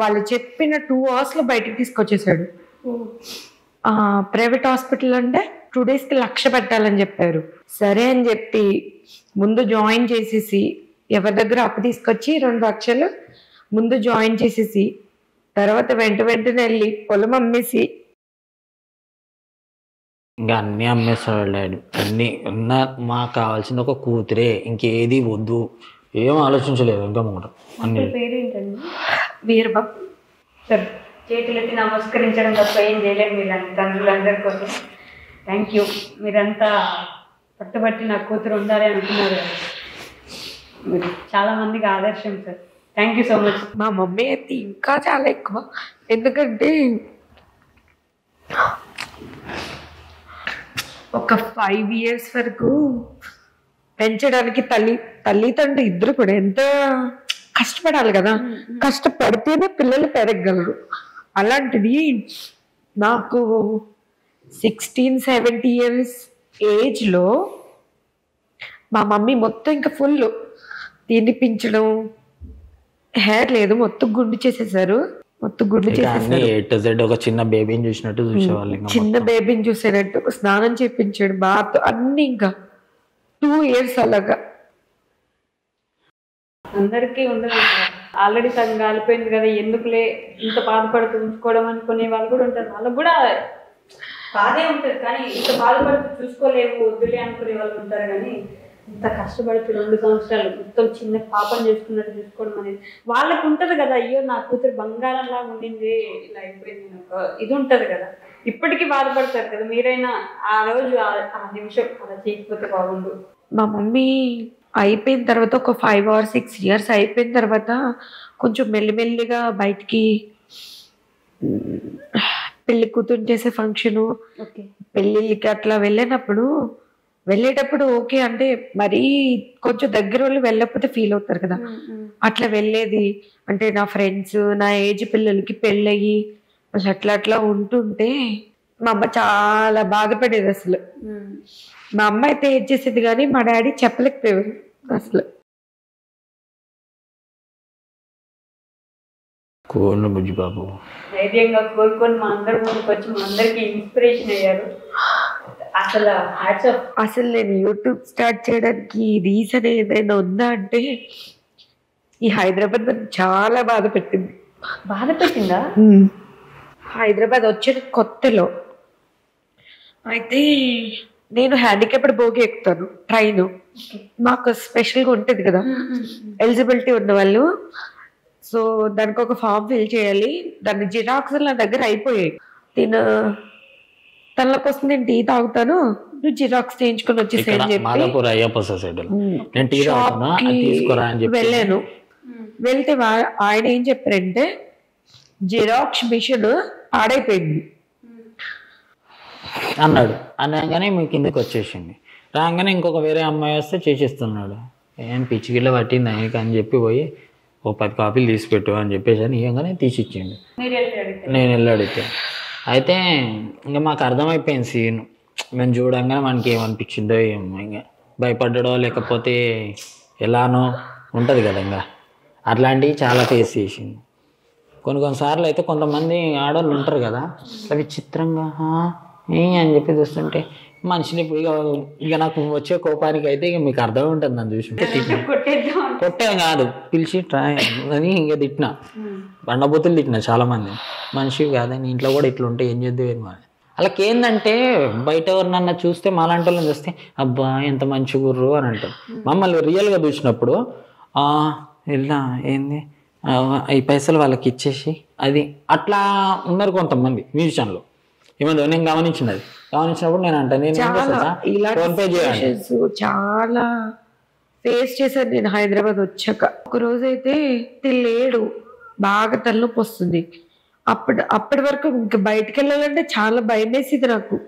Speaker 3: వాళ్ళు చెప్పిన 2 hours బయటకు తీసుకొచ్చేసాడు. ప్రైవేట్ హాస్పిటల్ అంటే 2 days $1,00,000 పెట్టాలని చెప్పారు. సరే అని చెప్పి ముందు జాయిన్ చేసేసి ఎవరి దగ్గర అప్పు తీసుకొచ్చి 2 లక్షలు ముందు జాయిన్ చేసేసి తర్వాత వెంటనే వెళ్ళి పొలం అమ్మేసి
Speaker 2: ఇంకా అన్నీ అమ్మేస్తాడు డాడీ. అన్నీ మాకు కావాల్సింది ఒక కూతురే, ఇంకేది వద్దు, ఏం ఆలోచించలేదు. ఇంకా మూట అన్ని.
Speaker 1: పేరేంటండి?
Speaker 3: వీరబాబు.
Speaker 1: సార్ చేతులెత్తి నమస్కరించడం తప్ప ఏం చేయలేదు మీరు తండ్రులందరి కోసం. Thank you. మీరంతా పట్టుబట్టి నా కూతురు ఉండాలి అనుకున్నారు. మీరు చాలా మందికి ఆదర్శం sir. Thank you so much.
Speaker 3: మా మమ్మీ అయితే ఇంకా చాలా ఎక్కువ, ఎందుకంటే ఒక 5 years వరకు పెంచడానికి తల్లిదండ్రులు ఇద్దరు కూడా ఎంత కష్టపడాలి కదా, కష్టపడితేనే పిల్లలు పెరగగలరు. అలాంటిది నాకు 16-17 years ఏజ్లో మా మమ్మీ మొత్తం ఇంకా ఫుల్ తినిపించడం, హెయిర్ లేదు మొత్తం గుండు చేసేసారు.
Speaker 2: ఒక చిన్న బేబీని చూసినట్టు చూసేవాళ్ళు,
Speaker 3: చిన్న బేబీని చూసేటట్టు స్నానం చేయించాడు, బాత్ అన్ని. ఇంకా 2 years అలాగా.
Speaker 1: అందరికీ ఉండదు, ఆల్రెడీ సగం కాలిపోయింది కదా, ఎందుకులే ఇంత బాధపడుతూ ఉంచుకోవడం అనుకునే వాళ్ళు కూడా ఉంటారు. వాళ్ళకు కూడా బాధే ఉంటుంది, కానీ ఇంత బాధపడుతూ చూసుకోలేవు వద్దులే అనుకునే వాళ్ళు ఉంటారు. కానీ ఇంత కష్టపడుతూ 2 సంవత్సరాలు మొత్తం చిన్న పాపం చేసుకున్నట్టు చూసుకోవడం అనేది వాళ్ళకు ఉంటుంది కదా. అయ్యో నా కూతురు బంగారంలా ఉండింది, ఇలా అయిపోయింది, ఒక ఇది ఉంటుంది కదా. ఇప్పటికీ బాధపడతారు కదా. మీరైనా ఆ రోజు ఆ నిమిషం అలా చేయకపోతే బాగుండు.
Speaker 3: మా మమ్మీ అయిపోయిన తర్వాత ఒక 5 or 6 years అయిపోయిన తర్వాత కొంచెం మెల్లిమెల్లిగా బయటికి పెళ్లి కూతురు చేసే ఫంక్షను, పెళ్ళిళ్ళకి అట్లా వెళ్ళేటప్పుడు ఓకే అంటే మరీ కొంచెం దగ్గర వాళ్ళు వెళ్ళకపోతే ఫీల్ అవుతారు కదా, అట్లా వెళ్ళేది. అంటే నా ఫ్రెండ్స్, నా ఏజ్ పిల్లలకి పెళ్ళయ్యి అట్లా ఉంటుంటే మా అమ్మ చాలా బాధపడేది అసలు. మా అమ్మ అయితే ఏం చేసేది కానీ మా డాడీ చెప్పలేకపోయేవారు అసలు.
Speaker 2: కోళ్ళు బుజ్జి బాబు
Speaker 1: ధైర్యంగా కోరుకొని మా అందరి ముందుకు వచ్చి మా అందరికి ఇన్స్పిరేషన్ అయ్యారు. అసలు
Speaker 3: అసలు నేను యూట్యూబ్ స్టార్ట్ చేయడానికి రీజన్ ఏదైనా ఉందా అంటే ఈ హైదరాబాద్ నన్ను చాలా బాధ పెట్టిందా? హైదరాబాద్ వచ్చిన కొత్తలో అయితే నేను హ్యాండిక్యాప్డ్ బోగి ఎక్కుతాను, ట్రైన్ మాకు స్పెషల్గా ఉంటుంది కదా ఎలిజిబిలిటీ ఉన్న వాళ్ళు. సో దానికి ఒక ఫామ్ ఫిల్ చేయాలి, దాని జిరాక్స్ నా దగ్గర అయిపోయాయి. తనల కోసం నేను టీ తాగుతాను, నువ్వు జిరాక్స్ చేయించుకొని వచ్చేసేయని చెప్పి వెళ్ళాను. వెళ్తే ఆయన ఏం చెప్పారంటే జిరాక్స్ మిషన్ పాడైపోయింది
Speaker 2: అన్నాడు. అనగానే మీ కిందకి వచ్చేసింది. రాగానే ఇంకొక వేరే అమ్మాయి వస్తే చేసేస్తున్నాడు. ఏం పిచ్చిగిల్ల పట్టింది ఆయనకి అని చెప్పి పోయి ఓ 10 కాపీలు తీసి పెట్టు అని చెప్పేసి అని ఇవ్వగానే తీసిచ్చిండు. నేను వెళ్ళి అడిగితే అయితే ఇంకా మాకు అర్థమైపోయింది సీన్. మేము చూడంగానే మనకి ఏమనిపించిందో ఏమో, ఇంకా భయపడ్డాడో లేకపోతే ఎలానో ఉంటుంది కదా, ఇంకా అట్లాంటివి చాలా ఫేస్ చేసింది. కొన్నిసార్లు అయితే కొంతమంది ఆడవాళ్ళు ఉంటారు కదా అట్లా విచిత్రంగా అని చెప్పి చూస్తుంటే మనిషిని ఇక నాకు వచ్చే కోపానికి అయితే ఇక మీకు అర్థం ఉంటుంది. నన్ను చూసింటే కొట్టే కాదు, పిలిచి ట్రై అని ఇంకా తిట్టినా, బండబూతులు తిట్టినా చాలా మంది. మనిషి కాదని ఇంట్లో కూడా ఇట్లా ఉంటే ఏం చేద్దాం మరి. అలాగే ఏంటంటే బయట ఎవరినన్నా చూస్తే మాలాంటి వాళ్ళని చూస్తే అబ్బా ఎంత మంచి గుర్రు అని అంటారు. మమ్మల్ని రియల్గా చూసినప్పుడు ఇలా ఏంది ఈ పైసలు వాళ్ళకి ఇచ్చేసి అది అట్లా ఉన్నారు కొంతమంది మ్యూజిషియన్లు. ఏమంది నేను గమనించినప్పుడు నేను అంటే నేను ఫోన్ పే చేయాలి.
Speaker 3: చాలా ఫేస్ చేశాను నేను హైదరాబాద్ వచ్చాక. ఒక రోజు అయితే లేడు, బాగా తలనొప్పి వస్తుంది. అప్పటి వరకు ఇంకా బయటకు వెళ్ళాలంటే చాలా భయం వేసింది నాకు.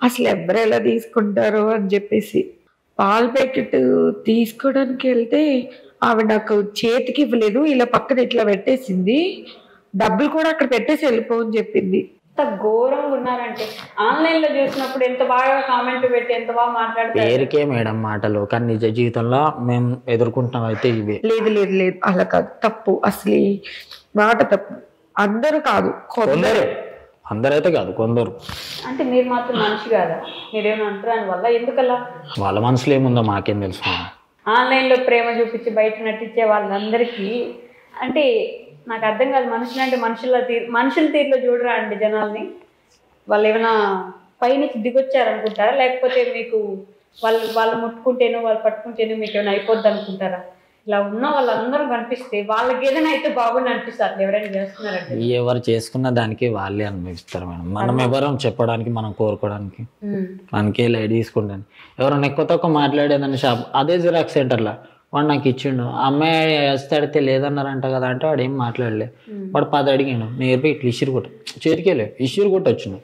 Speaker 3: అసలు ఎవరు ఎలా తీసుకుంటారో అని చెప్పేసి పాల ప్యాకెట్ తీసుకోవడానికి వెళ్తే ఆవిడ నాకు చేతికి ఇవ్వలేదు, ఇలా పక్కన ఇట్లా పెట్టేసింది, డబ్బులు కూడా అక్కడ పెట్టేసి వెళ్ళిపోవని చెప్పింది.
Speaker 1: ఎంత ఘోరంగా ఉన్నారంటే ఆన్లైన్ లో చూసినప్పుడు ఎంత బాగా కామెంట్ పెట్టి ఎంత బాగా మాట్లాడతారు.
Speaker 2: పేరుకే మేడం మాటలు, కానీ నిజ జీవితంలో మేము ఎదుర్కొంటాం అయితే ఇవే.
Speaker 3: లేదు లేదు లేదు అలా కాదు, తప్పు, అసలు మాట తప్పు. అందరూ కాదు,
Speaker 2: అందరైతే కాదు, కొందరు.
Speaker 1: అంటే మీరు మాత్రం మనిషి కాదా? మీరేమో అంటారు వల్ల ఎందుకలా?
Speaker 2: వాళ్ళ మనసులో ఏముందో మాకేం తెలుసు.
Speaker 1: ఆన్లైన్ లో ప్రేమ చూపించి బయట నటించే వాళ్ళందరికీ అంటే నాకు అర్థం కాదు. మనుషులు అంటే మనుషుల తీరులో చూడరా అండి జనాల్ని? వాళ్ళు ఏమైనా పైనుంచి దిగొచ్చారనుకుంటారా, లేకపోతే మీకు వాళ్ళు ముట్టుకుంటేనో వాళ్ళు పట్టుకుంటేనో మీకు ఏమైనా అయిపోద్ది అనుకుంటారా? ఇలా ఉన్న వాళ్ళందరూ కనిపిస్తే వాళ్ళకి ఏదైనా అయితే బాగుండి అనిపిస్తారు. ఎవరైనా చేస్తున్నారంటే
Speaker 2: ఎవరు చేసుకున్న దానికి వాళ్ళే అనిపిస్తారు మేడం. మనం ఎవరం చెప్పడానికి, మనం కోరుకోవడానికి, మనకే లైట్ తీసుకుంటాను. ఎవరైనా ఎక్కువ తక్కువ మాట్లాడేదని షాప్ అదే జిరాక్స్ సెంటర్లో వాడు నాకు ఇచ్చిండు, అమ్మాయి వస్తే అడిగితే లేదన్నారంట కదా అంటే వాడు ఏం మాట్లాడలే. వాడు 10 అడిగాడు, నేర్పి ఇట్లా ఇసురు కొట్ట చేతికేలే ఇసురు కొట్టొచ్చును,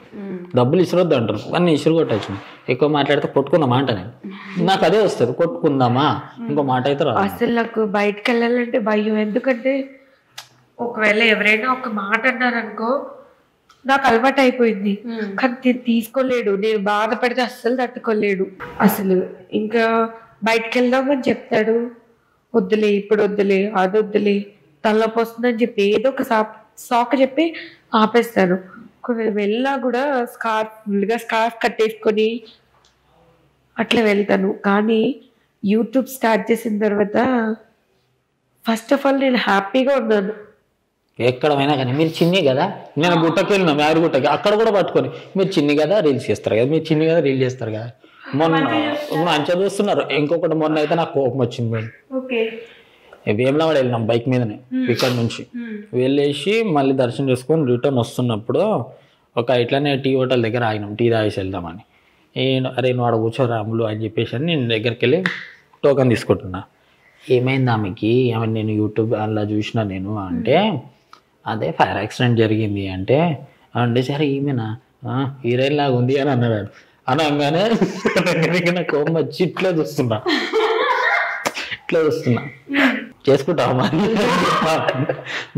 Speaker 2: డబ్బులు ఇసురొద్దు అంటారు కానీ ఇసురు కొట్టొచ్చును. ఎక్కువ మాట్లాడితే కొట్టుకుందామా అంట. నేను నాకు అదే వస్తుంది, కొట్టుకుందామా, ఇంకో మాట అయితే రాదు.
Speaker 3: అసలు నాకు బయటకు వెళ్ళాలంటే భయం. ఎందుకంటే ఒకవేళ ఎవరైనా ఒక మాట అన్నారనుకో నాకు అలవాటు అయిపోయింది, కానీ నేను తీసుకోలేడు. నేను బాధపడితే అస్సలు తట్టుకోలేడు. అసలు ఇంకా బయటకు వెళ్దామని చెప్తాడు, వద్దులే ఇప్పుడు వద్దులే అది వద్దులే తలనొప్పి వస్తుందని చెప్పి ఏదో ఒక సాక చెప్పి ఆపేస్తాను. ఒకవేళ వెళ్ళినా కూడా స్కార్ఫ్ కట్టేసుకొని అట్లా వెళ్తాను. కానీ యూట్యూబ్ స్టార్ట్ చేసిన తర్వాత ఫస్ట్ ఆఫ్ ఆల్ నేను హ్యాపీగా ఉన్నాను.
Speaker 2: ఎక్కడ పోయినా కానీ మీరు చిన్ని కదా, నేను గుట్టకి వెళ్ళినా మ్యారు గుట్టకి, అక్కడ కూడా పట్టుకొని మీరు చిన్ని కదా రీల్స్ చేస్తారు కదా, మీరు చిన్ని కదా రీల్ చేస్తారు కదా. మొన్న మంచిగా చూస్తున్నారు. ఇంకొకటి మొన్న అయితే నాకు కోపం వచ్చింది మేడం. వేములవాడ వెళ్ళినాం బైక్ మీదనే, ఇక్కడ నుంచి వెళ్ళేసి మళ్ళీ దర్శనం చేసుకొని రిటర్న్ వస్తున్నప్పుడు ఒక ఇట్లానే టీ హోటల్ దగ్గర ఆగినాం, టీ తాగేసి వెళ్దామని. అరే నువ్వు ఆడ కూర్చోరా అమ్ములు అని చెప్పేసి అని నేను దగ్గరికి వెళ్ళి టోకన్ తీసుకుంటున్నా. ఏమైంది ఆమెకి, ఏమని నేను యూట్యూబ్ అలా చూసినా నేను అంటే అదే ఫైర్ యాక్సిడెంట్ జరిగింది అంటే సరే ఈమెనా హీరోయిన్ లాగా ఉంది అని అన్నాడు. అనగానే నాకు కోపం వచ్చి ఇట్లా చూస్తున్నా. చేసుకుంటావు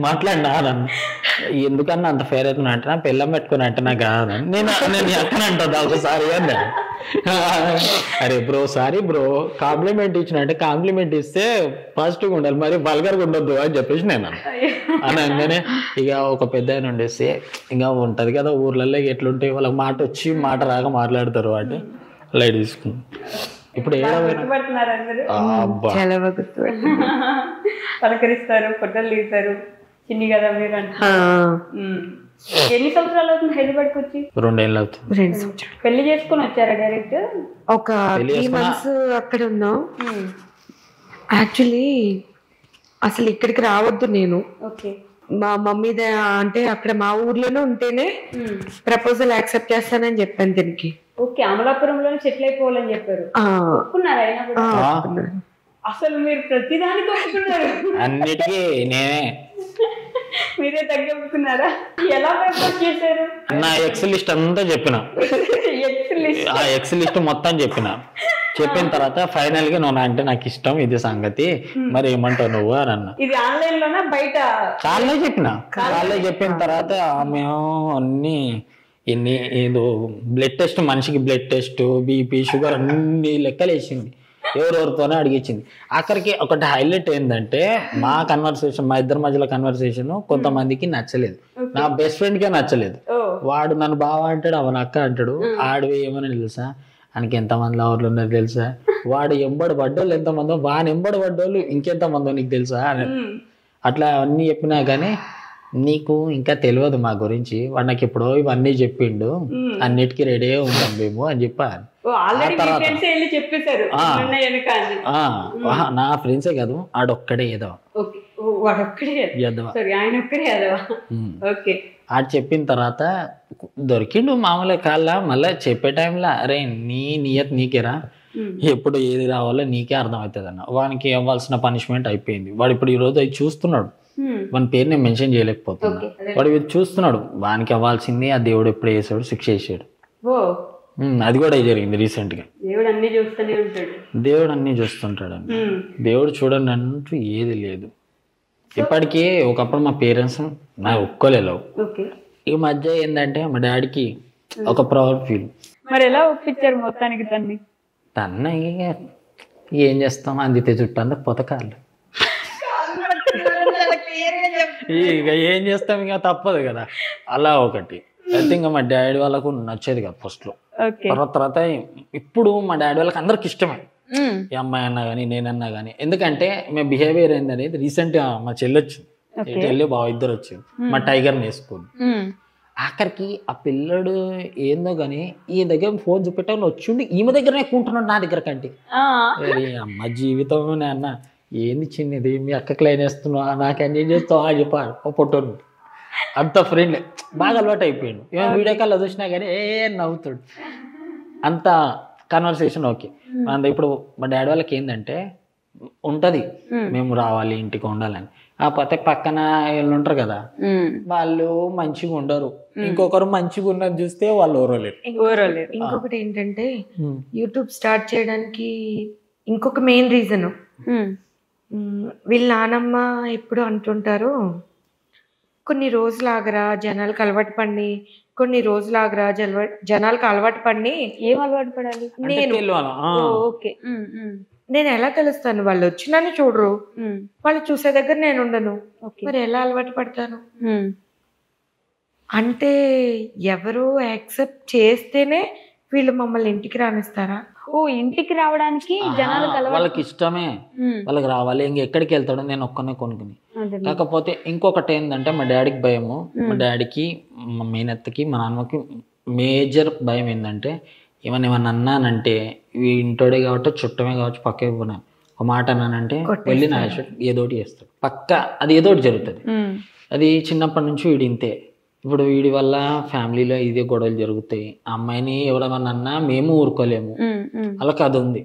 Speaker 2: మాట్లాడినా నన్ను ఎందుకన్నా అంత ఫేర్ అవుతున్నా అంటే నా పిల్లం పెట్టుకుని అంటే నాకు కాదని నేను ఎక్కడ అంటుందా ఒకసారి అని. అరే బ్రో సారీ బ్రో, కాంప్లిమెంట్ ఇచ్చినట్టే కాంప్లిమెంట్ ఇస్తే పాజిటివ్గా ఉండాలి, మరి వల్గర్గా ఉండొద్దు అని చెప్పేసి నేను అనగానే ఇక ఒక పెద్ద ఆయన ఉండేసి ఇంకా ఉంటది కదా ఊర్లలో ఎట్లుంటాయి వాళ్ళకి మాట వచ్చి మాట రాక మాట్లాడతారు అంటే లైట్ తీసుకుని. ఇప్పుడు
Speaker 1: పలకరిస్తారు, ఫోటోలు తీస్తారు. చిన్ని కదా మీరు అంటే ఎన్ని సంవత్సరాలు అవుతుంది హైదరాబాద్కి వచ్చి?
Speaker 2: 2 ఏళ్ళు అవుతుంది.
Speaker 1: పెళ్లి చేసుకుని వచ్చారా డైరెక్ట్?
Speaker 3: ఒక 3 months అక్కడ ఉన్నాం. యాక్చువల్లీ అసలు ఇక్కడికి రావద్దు నేను. మా మమ్మీ అంటే అక్కడ మా ఊర్లోనే ఉంటేనే ప్రపోజల్ యాక్సెప్ట్ చేస్తానని చెప్పాను దీనికి.
Speaker 1: ఓకే, అమలాపురంలోనే సెటిల్ అయిపోవాలని చెప్పారు. అసలు మీరు ప్రతిదానికి ఒప్పుకున్నారు.
Speaker 2: అన్నిటికీ నేనే.
Speaker 1: మీరే తగ్గొప్పుకున్నారా? ఎలా ప్రపోజ్ చేశారు?
Speaker 2: నా ఎక్స్ లిస్ట్ అంతా చెప్పిన, ఆ ఎక్స్ లిస్ట్ మొత్తం చెప్పిన తర్వాత ఫైనల్ గా నువ్వు అంటే నాకు ఇష్టం ఇది సంగతి, మరి ఏమంటావు నువ్వు అని అన్నా.
Speaker 1: ఇది ఆన్లైన్ లోనా బయట?
Speaker 2: కాళ్ళే చెప్పిన తర్వాత మేము అన్ని ఏదో బ్లడ్ టెస్ట్, మనిషికి బ్లడ్ టెస్ట్, బీపీ, షుగర్ అన్ని లెక్కలు వేసింది, ఎవరెవరితోనే అడిగించింది. ఆఖరికి ఒకటి హైలైట్ ఏంటంటే మా కన్వర్సేషన్, మా ఇద్దరి మధ్యలో కన్వర్సేషన్ కొంతమందికి నచ్చలేదు. నా బెస్ట్ ఫ్రెండ్కే నచ్చలేదు. వాడు నన్ను బావ అంటాడు, అవన అక్క అంటాడు. ఆడివి ఏమని తెలుసా, ఆయనకి ఎంతమంది లవర్లు ఉన్నారు తెలుసా, వాడు ఎంబడి పడ్డోళ్ళు ఎంతమందో, వాని ఎంబడి పడ్డోళ్ళు ఇంకెంతమందో నీకు తెలుసా అని అట్లా అన్నీ చెప్పినా కానీ నీకు ఇంకా తెలియదు మా గురించి, వాడు నాకు ఎప్పుడో ఇవన్నీ చెప్పిండు, అన్నిటికీ రెడీ ఉంటాం మేము అని చెప్పాను. నా ఫ్రెండ్సే కాదు ఆడొక్కడే ఏదో ఆడు చెప్పిన తర్వాత దొరికిండు మామూలుగా కాళ్ళ. మళ్ళీ చెప్పే టైంలో అరే నీ నియత్ నీకేరా, ఎప్పుడు ఏది రావాలో నీకే అర్థమవుతుంది అన్న. వానికి ఇవ్వాల్సిన పనిష్మెంట్ అయిపోయింది. వాడు ఇప్పుడు ఈ రోజు అవి చూస్తున్నాడు, వాని పేరు నేను మెన్షన్ చేయలేకపోతున్నా. వాడు ఇది చూస్తున్నాడు, వానికి అవ్వాల్సింది ఆ దేవుడు ఎప్పుడు వేసాడు, శిక్ష వేసాడు. అది కూడా జరిగింది రీసెంట్ గా. దేవుడు అన్ని చూస్తుంటాడు అండి. దేవుడు చూడండి అంటూ ఏది లేదు. ఇప్పటికీ ఒకప్పుడు మా పేరెంట్స్ నా ఒప్పుకోలేవు. ఈ మధ్య ఏంటంటే మా డాడీకి ఒక ప్రౌడ్ ఫీల్.
Speaker 1: మరి ఎలా ఒప్పించారు మొత్తానికి
Speaker 2: తన ఏం చేస్తాం, అందితే చుట్టూ అంతా పొతకాళ్ళు, ఇక ఏం చేస్తాం, ఇక తప్పదు కదా. అలా ఒకటి అయితే ఇంకా మా డాడీ వాళ్ళకు నచ్చేది కదా ఫస్ట్ లో. తర్వాత ఇప్పుడు మా డాడీ వాళ్ళకి అందరికి ఇష్టమే, ఈ అమ్మాయి అన్నా కానీ నేనన్నా కానీ. ఎందుకంటే మేము బిహేవియర్ ఏందనేది రీసెంట్ గా మా చెల్లి వచ్చింది, చెల్లి బావ ఇద్దరు వచ్చింది, మా టైగర్ వేసుకుంది. ఆఖరికి ఆ పిల్లడు ఏందో గానీ ఈ దగ్గర ఫోన్ చూపెట్టాలని వచ్చిండు, ఈమె దగ్గరనే ఎక్కుంటున్నాడు నా దగ్గర కంటే. అమ్మ జీవితం అన్న ఏంది చిన్నది, మీ అక్కకి లైన్ వేస్తున్నావా, నాకేం చేస్తావా అని చెప్పాడు పొట్టోడు. అంత ఫ్రెండ్లీ, బాగా అలవాటు అయిపోయాడు. ఏమో వీడియో కాల్లో చూసినా కానీ నవ్వుతాడు, అంత కన్వర్సేషన్ ఓకే. ఇప్పుడు మా డాడీ వాళ్ళకి ఏంటంటే ఉంటది మేము రావాలి ఇంటికి ఉండాలని. ఆ పక్కన వీళ్ళు ఉంటారు కదా, వాళ్ళు మంచిగా ఉండరు, ఇంకొకరు మంచిగా ఉన్నది చూస్తే వాళ్ళు ఓరలేరు.
Speaker 3: ఇంకొకటి ఏంటంటే యూట్యూబ్ స్టార్ట్ చేయడానికి ఇంకొక మెయిన్ రీజన్, వీళ్ళ నానమ్మ ఎప్పుడు అంటుంటారు, కొన్ని రోజులు ఆగరా జనాలకు అలవాటు పడి, కొన్ని రోజులు ఆగరా జనాలకు అలవాటు పడి.
Speaker 1: ఏం అలవాటు పడాలి?
Speaker 3: నేను ఎలా తెలుస్తాను? వాళ్ళు వచ్చి నన్ను చూడరు, వాళ్ళు చూసే దగ్గర నేను ఉండను, మరి ఎలా అలవాటు పడతాను? అంటే ఎవరు యాక్సెప్ట్ చేస్తేనే వీళ్ళు మమ్మల్ని ఇంటికి రానిస్తారా?
Speaker 1: ఇంటికి రావడానికి
Speaker 2: వాళ్ళకి ఇష్టమే, వాళ్ళకి రావాలి. ఇంకెక్కడికి వెళ్తాడో నేను ఒక్కనే కొనుక్కుని. కాకపోతే ఇంకొకటి ఏంటంటే మా డాడీకి భయము, మా డాడీకి మా మేనత్తకి మా నాన్నకి మేజర్ భయం ఏంటంటే ఏమన్నా అన్నానంటే ఇంటోడే కావచ్చు చుట్టమే కావచ్చు పక్క పోయినా ఒక మాట అన్నానంటే వెళ్ళి నా ఏదోటి చేస్తాడు పక్క, అది ఏదోటి జరుగుతుంది. అది చిన్నప్పటి నుంచి వీడి ఇంతే. ఇప్పుడు వీడి వల్ల ఫ్యామిలీలో ఇదే గొడవలు జరుగుతాయి. ఆ అమ్మాయిని ఎవడమన్నా అన్నా మేము ఊరుకోలేము, అలా అది ఉంది.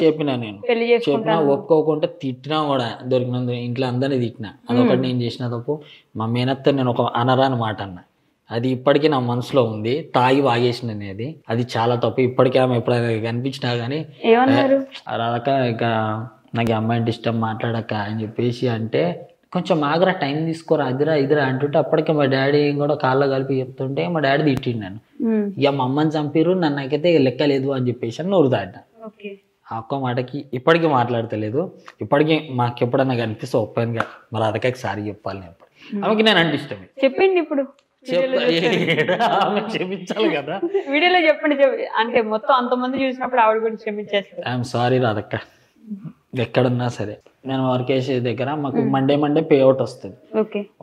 Speaker 2: చెప్పినా నేను చెప్పినా ఒప్పుకోకుండా తిట్టినా కూడా దొరికినందు ఇంట్లో అందరినీ తిట్టినా. అదొకటి నేను చేసిన తప్పు. మా మేనత్త నేను ఒక అనరాని మాట అన్నా, అది ఇప్పటికీ నా మనసులో ఉంది. తాగి వాగేసిన అనేది అది చాలా తప్పు. ఇప్పటికీ ఆమె ఎప్పుడైనా కనిపించినా కానీ అలాక ఇక నాకు ఈ అమ్మాయి అంటే ఇష్టం మాట్లాడక అని చెప్పేసి అంటే కొంచెం ఆగ్రా టైం తీసుకోరా అదిరా ఇదిరా అంటుంటే అప్పటికే మా డాడీ కూడా కాళ్ళ కలిపి చెప్తుంటే మా డాడీ తిట్టిండు నన్ను. ఇక మా అమ్మని చంపిరు నన్ను నాకైతే లెక్కలేదు అని చెప్పేసి అని నోరు దాటిన. ఆ ఒక్క మాటకి ఇప్పటికీ మాట్లాడతలేదు. ఇప్పటికీ మాకు ఎప్పుడన్నా కనిపిస్తే ఓపెన్గా మరి అదకకి సారీ చెప్పాలి నేను. ఆమెకి నేను అంటే ఇష్టమే.
Speaker 1: చెప్పండి ఇప్పుడు
Speaker 2: ఆమె క్షమించాలి కదా
Speaker 1: వీడియోలో చెప్పండి. అంటే మొత్తం అంతమంది చూసినప్పుడు ఆవిడ కూడా క్షమించేస్తారు.
Speaker 2: ఐఎమ్ సారీ రాధక్క, ఎక్కడున్నా సరే. నేను వర్క్ చేసే దగ్గర మాకు మండే పే అవుట్ వస్తుంది.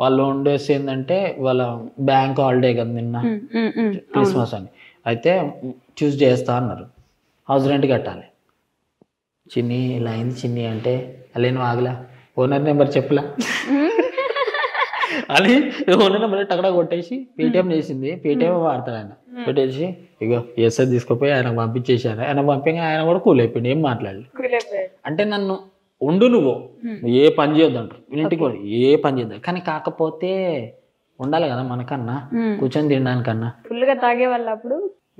Speaker 2: వాళ్ళు ఉండేసి ఏంటంటే వాళ్ళ బ్యాంక్ హాలిడే కదా నిన్న క్రిస్మస్ అని, అయితే చూస్ చేస్తా అన్నారు. హౌస్ రెంట్ కట్టాలి. చిన్ని ఇలా అయింది చిన్ని అంటే అలేను ఆగలా, ఓనర్ నెంబర్ చెప్పలా అని ఓనర్ నెంబర్ టక్కడా కొట్టేసి పేటిఎం చేసింది. పేటిఎం వాడతాడు ఆయన. పెట్టేసి ఇగో ఎస్ఐ తీసుకుపోయి ఆయన పంపించేసాను. ఆయన పంపించి ఆయన కూడా కూల్ అయిపోయింది, ఏం మాట్లాడలేదు. అంటే నన్ను ఉండు నువ్వు ఏ పని చేయొద్దు అంటారు ఇంటికి కూడా, ఏ పని చేద్దాం కానీ కాకపోతే ఉండాలి కదా మనకన్నా కూర్చొని తినడానికన్నా.
Speaker 1: ఫుల్గా తాగే వాళ్ళు అప్పుడు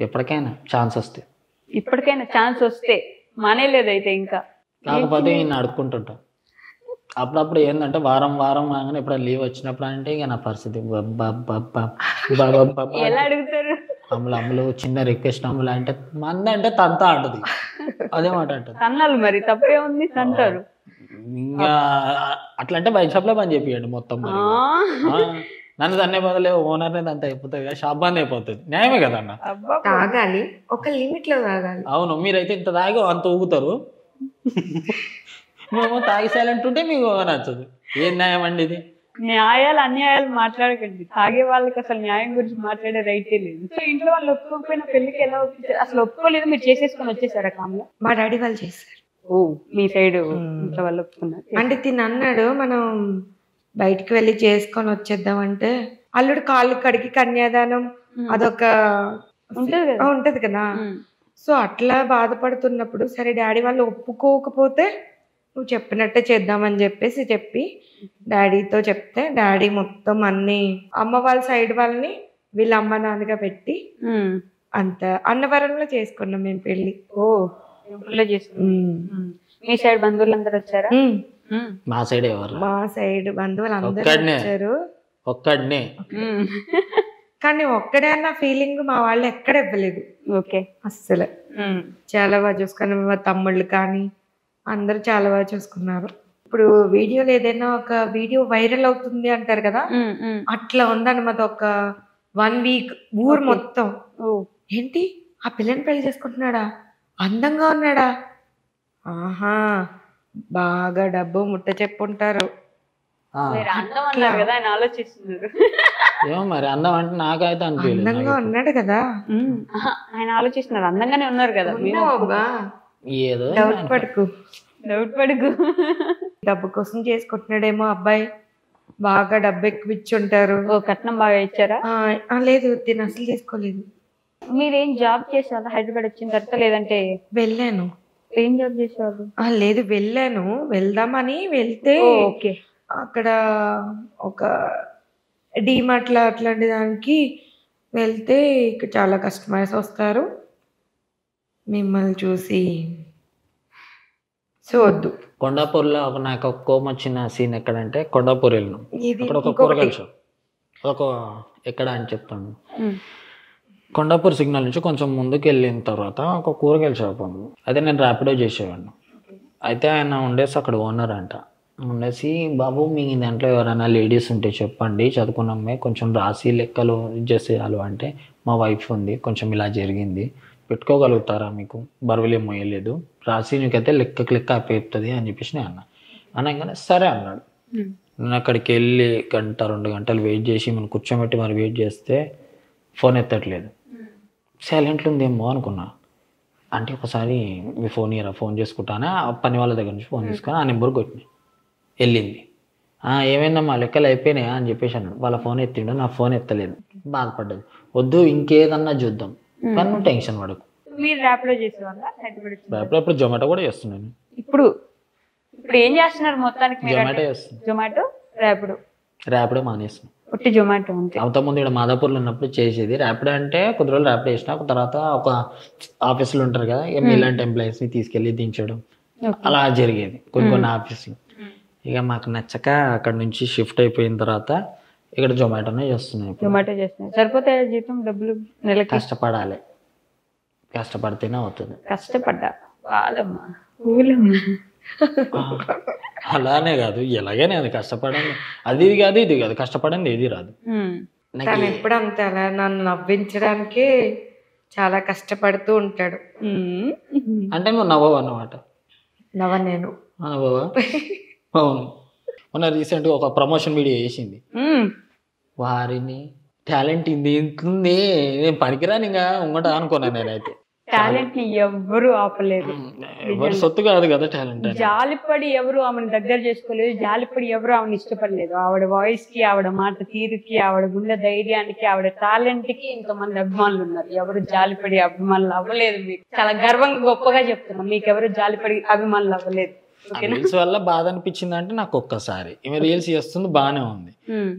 Speaker 2: ఎప్పటికైనా ఛాన్స్ వస్తే,
Speaker 1: ఇప్పటికైనా ఛాన్స్ వస్తే మానేలేదైతే ఇంకా.
Speaker 2: కాకపోతే ఈయన అడుక్కుంటుంటాం అప్పుడప్పుడు. ఏంటంటే వారం కాగానే ఎప్పుడైనా లీవ్ వచ్చినప్పుడు అంటే ఇక నా పరిస్థితి
Speaker 1: ఎలా అడుగుతారు.
Speaker 2: అమ్ములు చిన్న రిక్వెస్ట్ అమ్ములు అంటే మంద అంటే తంతా అంటది, అదే మాట అంటది.
Speaker 1: తన్నాలి మరి తప్పే ఉంది, తంటారు.
Speaker 2: ఇంకా అట్లా అంటే బైక్ షాప్ లో పని చెప్పియండి మొత్తం. నన్ను తన్నే బదులే ఓనర్నే అంత అయిపోతుంది కదా, షాప్ బంద్ అయిపోతుంది. న్యాయమే కదా అన్న.
Speaker 3: తాగాలి ఒక లిమిట్ లో తాగాలి.
Speaker 2: అవును, మీరైతే ఇంత తాగి అంత ఊగుతారు, మేము తాగి సైలెంట్ ఉంటే మీకు నచ్చదు. ఏం న్యాయం అండి ఇది?
Speaker 1: న్యాయాలు అన్యాయాలు మాట్లాడకండి. తాగే వాళ్ళకి అసలు న్యాయం గురించి మాట్లాడే రైటే లేదు. సో ఇంట్లో వాళ్ళు ఒప్పుకోకపోయినా పెళ్లికి ఎలా ఒప్పించారు? అసలు ఒప్పుకోలేదు, మీరు చేసేసుకొని వచ్చేసారా కామ్లో?
Speaker 3: మా డాడీ వాళ్ళు చేశారు.
Speaker 1: ఓ మీ సైడ్ ఇంట్లో వాళ్ళు ఒప్పుకున్నారు
Speaker 3: అంటే తిని అన్నాడు మనం బయటికి వెళ్ళి చేసుకొని వచ్చేద్దాం అంటే, అల్లుడు కాళ్ళు కడిగి కన్యాదానం అదొక ఉంటది కదా. సో అట్లా బాధపడుతున్నప్పుడు సరే డాడీ వాళ్ళు ఒప్పుకోకపోతే నువ్వు చెప్పినట్టే చేద్దామని చెప్పేసి చెప్పి డాడీతో చెప్తే డాడీ మొత్తం అన్ని అమ్మ వాళ్ళ సైడ్ వాళ్ళని వీళ్ళ అమ్మ నాన్నగా పెట్టి అంత అన్నవరంలో చేసుకున్నాం మేము పెళ్లి.
Speaker 1: మీ సైడ్ బంధువులు అందరు వచ్చారా?
Speaker 2: మా సైడ్ ఎవరు?
Speaker 3: మా సైడ్ బంధువులు అందరూ వచ్చారు.
Speaker 2: ఒక్కడనే
Speaker 3: కానీ ఒక్కడే అన్న ఫీలింగ్ మా వాళ్ళు ఎక్కడ ఇవ్వలేదు.
Speaker 1: ఓకే,
Speaker 3: అస్సలు చాలా బాగా చూసుకున్నాం. మా తమ్ముళ్ళు కానీ అందరూ చాలా బాగా చూసుకున్నారు. ఇప్పుడు వీడియోలో ఏదైనా ఒక వీడియో వైరల్ అవుతుంది అంటారు కదా, అట్లా ఉందన్నమాట. ఒక 1 వీక్ ఊరు మొత్తం ఏంటి ఆ పిల్లని పెళ్లి చేసుకుంటున్నాడా, అందంగా ఉన్నాడా, ఆహా బాగా డబ్బు ముట్ట చెప్పుంటారు.
Speaker 2: ఏమో మరి అందం అంటే నాకైతే అనిపించలేదు.
Speaker 3: అందంగా ఉన్నాడు కదా,
Speaker 1: ఆయన ఆలోచిస్తున్నారు అందంగానే ఉన్నారు కదా.
Speaker 2: ఏదో
Speaker 3: డౌట్ పడుకు డబ్బు కోసం చేసుకుంటున్నాడేమో అబ్బాయి, బాగా డబ్బు ఎక్కువ ఇచ్చి ఉంటారు.
Speaker 1: కట్నం బాగా ఇచ్చారా?
Speaker 3: లేదు తిని అసలు చేసుకోలేదు.
Speaker 1: మీరేం జాబ్ చేసేవాళ్ళు హైదరాబాద్ వచ్చిన తర్వాత? లేదంటే
Speaker 3: వెళ్ళాను.
Speaker 1: ఏం జాబ్ చేసేవాళ్ళు?
Speaker 3: లేదు వెళ్ళాను, వెళ్దామని వెళ్తే అక్కడ ఒక డీమార్ట్ అట్లాంటి దానికి వెళ్తే ఇక్కడ చాలా కస్టమర్స్ వస్తారు, మిమ్మల్ని చూసి వద్దు.
Speaker 2: కొండాపూర్లో నాకు ఒక కోపం వచ్చిన సీన్ ఎక్కడంటే, కొండాపూర్ వెళ్ళినాం. అక్కడ ఒక కూరగాయల షాప్, ఒక ఎక్కడ అని చెప్తాను, కొండాపూర్ సిగ్నల్ నుంచి కొంచెం ముందుకు వెళ్ళిన తర్వాత ఒక కూరగాయల షాప్ ఉంది. అయితే నేను ర్యాపిడో చేసేవాడిని. అయితే ఆయన ఉండేసి అక్కడ ఓనర్ అంట. ఉండేసి బాబు మీ దాంట్లో ఎవరైనా లేడీస్ ఉంటే చెప్పండి, చదువుకున్నామే కొంచెం రాసి లెక్కలు చేసేయాలి అంటే, మా వైఫ్ ఉంది కొంచెం ఇలా జరిగింది పెట్టుకోగలుగుతారా, మీకు బరువులేం మోయలేదు, రాసి నీకైతే లెక్క అయిపోతుంది అని చెప్పేసి నేను అన్నా. అనగానే సరే అన్నాడు. నేను అక్కడికి వెళ్ళి 1-2 గంటలు వెయిట్ చేసి మనం కూర్చోబెట్టి మరి వెయిట్ చేస్తే ఫోన్ ఎత్తట్లేదు. సైలెంట్లో ఉందేమో అనుకున్నా. అంటే ఒకసారి మీ ఫోన్ ఇయరా, ఫోన్ చేసుకుంటానా, పని వాళ్ళ దగ్గర నుంచి ఫోన్ తీసుకొని ఆ నెంబర్ కొట్టినాయి. వెళ్ళింది. ఏమైందమ్మా లెక్కలు అయిపోయినాయా అని చెప్పేసి అన్నాడు. వాళ్ళ ఫోన్ ఎత్తిండు, నా ఫోన్ ఎత్తలేదు. బాధపడ్డది. వద్దు ఇంకేదన్నా చూద్దాం కానీ నువ్వు టెన్షన్ పడకు.
Speaker 1: మీరు ర్యాపిడో చేసేవాళ్ళా?
Speaker 2: ర్యాపిడో జొమాటో కూడా చేస్తున్నాను.
Speaker 1: ఇప్పుడు ఏం చేస్తున్నారు మొత్తానికి?
Speaker 2: జొమాటో చేస్తున్నాను.
Speaker 1: జొమాటో
Speaker 2: ర్యాపిడో మానేస్తున్నాను.
Speaker 1: ఒట్టి జొమాటో అంతే.
Speaker 2: అంతకుముందు ఇక్కడ మాదాపూర్లో ఉన్నప్పుడు చేసేది ర్యాపిడో. అంటే కొద్ది రోజులు ర్యాపిడో చేసిన తర్వాత ఒక ఆఫీసులో ఉంటారు కదా, ఇలాంటి ఎంప్లాయీస్ని తీసుకెళ్ళి దించడం, అలా జరిగేది కొన్ని ఆఫీసులు. ఇక మాకు నచ్చక అక్కడ నుంచి షిఫ్ట్ అయిపోయిన తర్వాత ఇక్కడ జొమాటోనే చేస్తున్నాయి.
Speaker 1: జొమాటో చేస్తున్నాయి. సరిపోతే జీతం డబ్బులు నెలకి?
Speaker 2: కష్టపడాలి, కష్టపడితేనే అవుతుంది.
Speaker 1: కష్టపడ్డా వాళ్ళమ్మా ఊలమ్మా.
Speaker 2: అలానే కాదు, ఎలాగైనా అది కష్టపడండి, అది ఇది కాదు ఇది కాదు, కష్టపడండి ఏది రాదు.
Speaker 3: తను ఎప్పుడు అంతే, అలా నన్ను నవ్వించడానికే చాలా కష్టపడుతూ ఉంటాడు.
Speaker 2: అంటే నువ్వు నవ్వవు అన్నమాట.
Speaker 3: నేను
Speaker 2: నవ్వవా? అవును. మొన్న రీసెంట్గా ఒక ప్రమోషన్ వీడియో చేసింది. వారిని టాలెంట్ ఇది ఇంతుంది, నేను పనికిరాని ఇంకా ఉంగట అనుకున్నాను నేనైతే.
Speaker 1: టాలెంట్ ని ఎవరు ఆపలేదు,
Speaker 2: ఎవరు సొత్తు కాదు కదా టాలెంట్.
Speaker 1: జాలిపడి ఎవరు ఆమెను దగ్గర చేసుకోలేదు, జాలిపడి ఎవరు ఆమెను ఇష్టపడలేదు. ఆవిడ వాయిస్ కి, ఆవిడ మాట తీరుకి, ఆవిడ గుండె ధైర్యానికి, ఆవిడ టాలెంట్ కి ఇంతమంది అభిమానులు ఉన్నారు. ఎవరు జాలిపడి అభిమానులు అవ్వలేదు. మీకు చాలా గర్వంగా గొప్పగా చెప్తున్నాం, మీకు ఎవరు జాలిపడి అభిమానులు అవ్వలేదు.
Speaker 2: రీల్స్ వల్ల బాధ అనిపించింది అంటే నాకు ఒక్కసారి ఈమె రీల్స్ చేస్తుంది బాగానే ఉంది,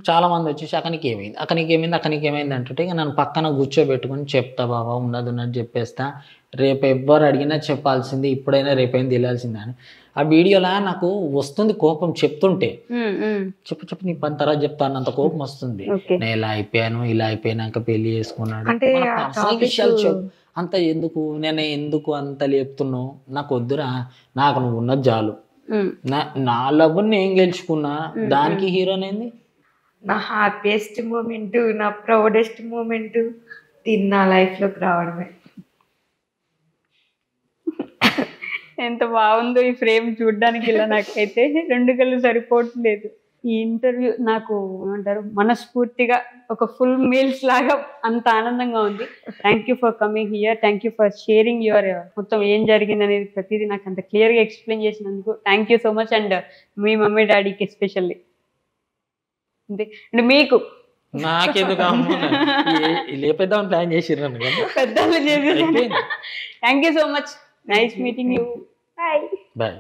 Speaker 2: చాలా మంది వచ్చేసి అక్కడికి ఏమైంది అంటుంటే ఇక నన్ను పక్కన కూర్చోబెట్టుకుని చెప్తా బాబా ఉన్నది ఉన్నట్టు చెప్పేస్తా, రేపు ఎవ్వరు అడిగినా చెప్పాల్సింది, ఇప్పుడైనా రేపైనా తెలియాల్సిందే అని. ఆ వీడియోలా నాకు వస్తుంది కోపం, చెప్తుంటే చెప్పు నీ పని తర్వాత చెప్తాను అంత కోపం వస్తుంది. నేను ఇలా అయిపోయాను, ఇలా అయిపోయినాక పెళ్లి చేసుకున్నాడు, విషయాలు అంత ఎందుకు, నేను ఎందుకు అంత లేపుతున్నావు, నాకు వద్దురా, నాకు నువ్వు ఉన్నది చాలు, నా లవ్ నేను గెలుచుకున్నా, దానికి హీరోనేంది.
Speaker 3: నా హ్యాపీయెస్ట్ మూమెంట్, నా ప్రౌడెస్ట్ మూమెంట్ నా లైఫ్ లోకి రావడమే.
Speaker 1: ఎంత బాగుందో ఈ ఫ్రేమ్ చూడడానికి. ఇలా నాకైతే రెండు కళ్ళు సరిపోవట్లేదు. ఈ ఇంటర్వ్యూ నాకు ఏమంటారు మనస్ఫూర్తిగా ఒక ఫుల్ మీల్స్ లాగా అంత ఆనందంగా ఉంది. Thank you for coming here, thank you for sharing your మొత్తం ఏం జరిగింది అనేది ప్రతిదీ నాకు అంత క్లియర్గా ఎక్స్ప్లెయిన్ చేసినందుకు thank you so much. And మీ మమ్మీ డాడీకి ఎస్పెషల్లీ. అంటే మీకు
Speaker 2: నాకెందుకు లేపేద్దామని ప్లాన్ చేసిర్రు
Speaker 1: పెద్దలు చేసి. Thank you so much, nice meeting you. Bye.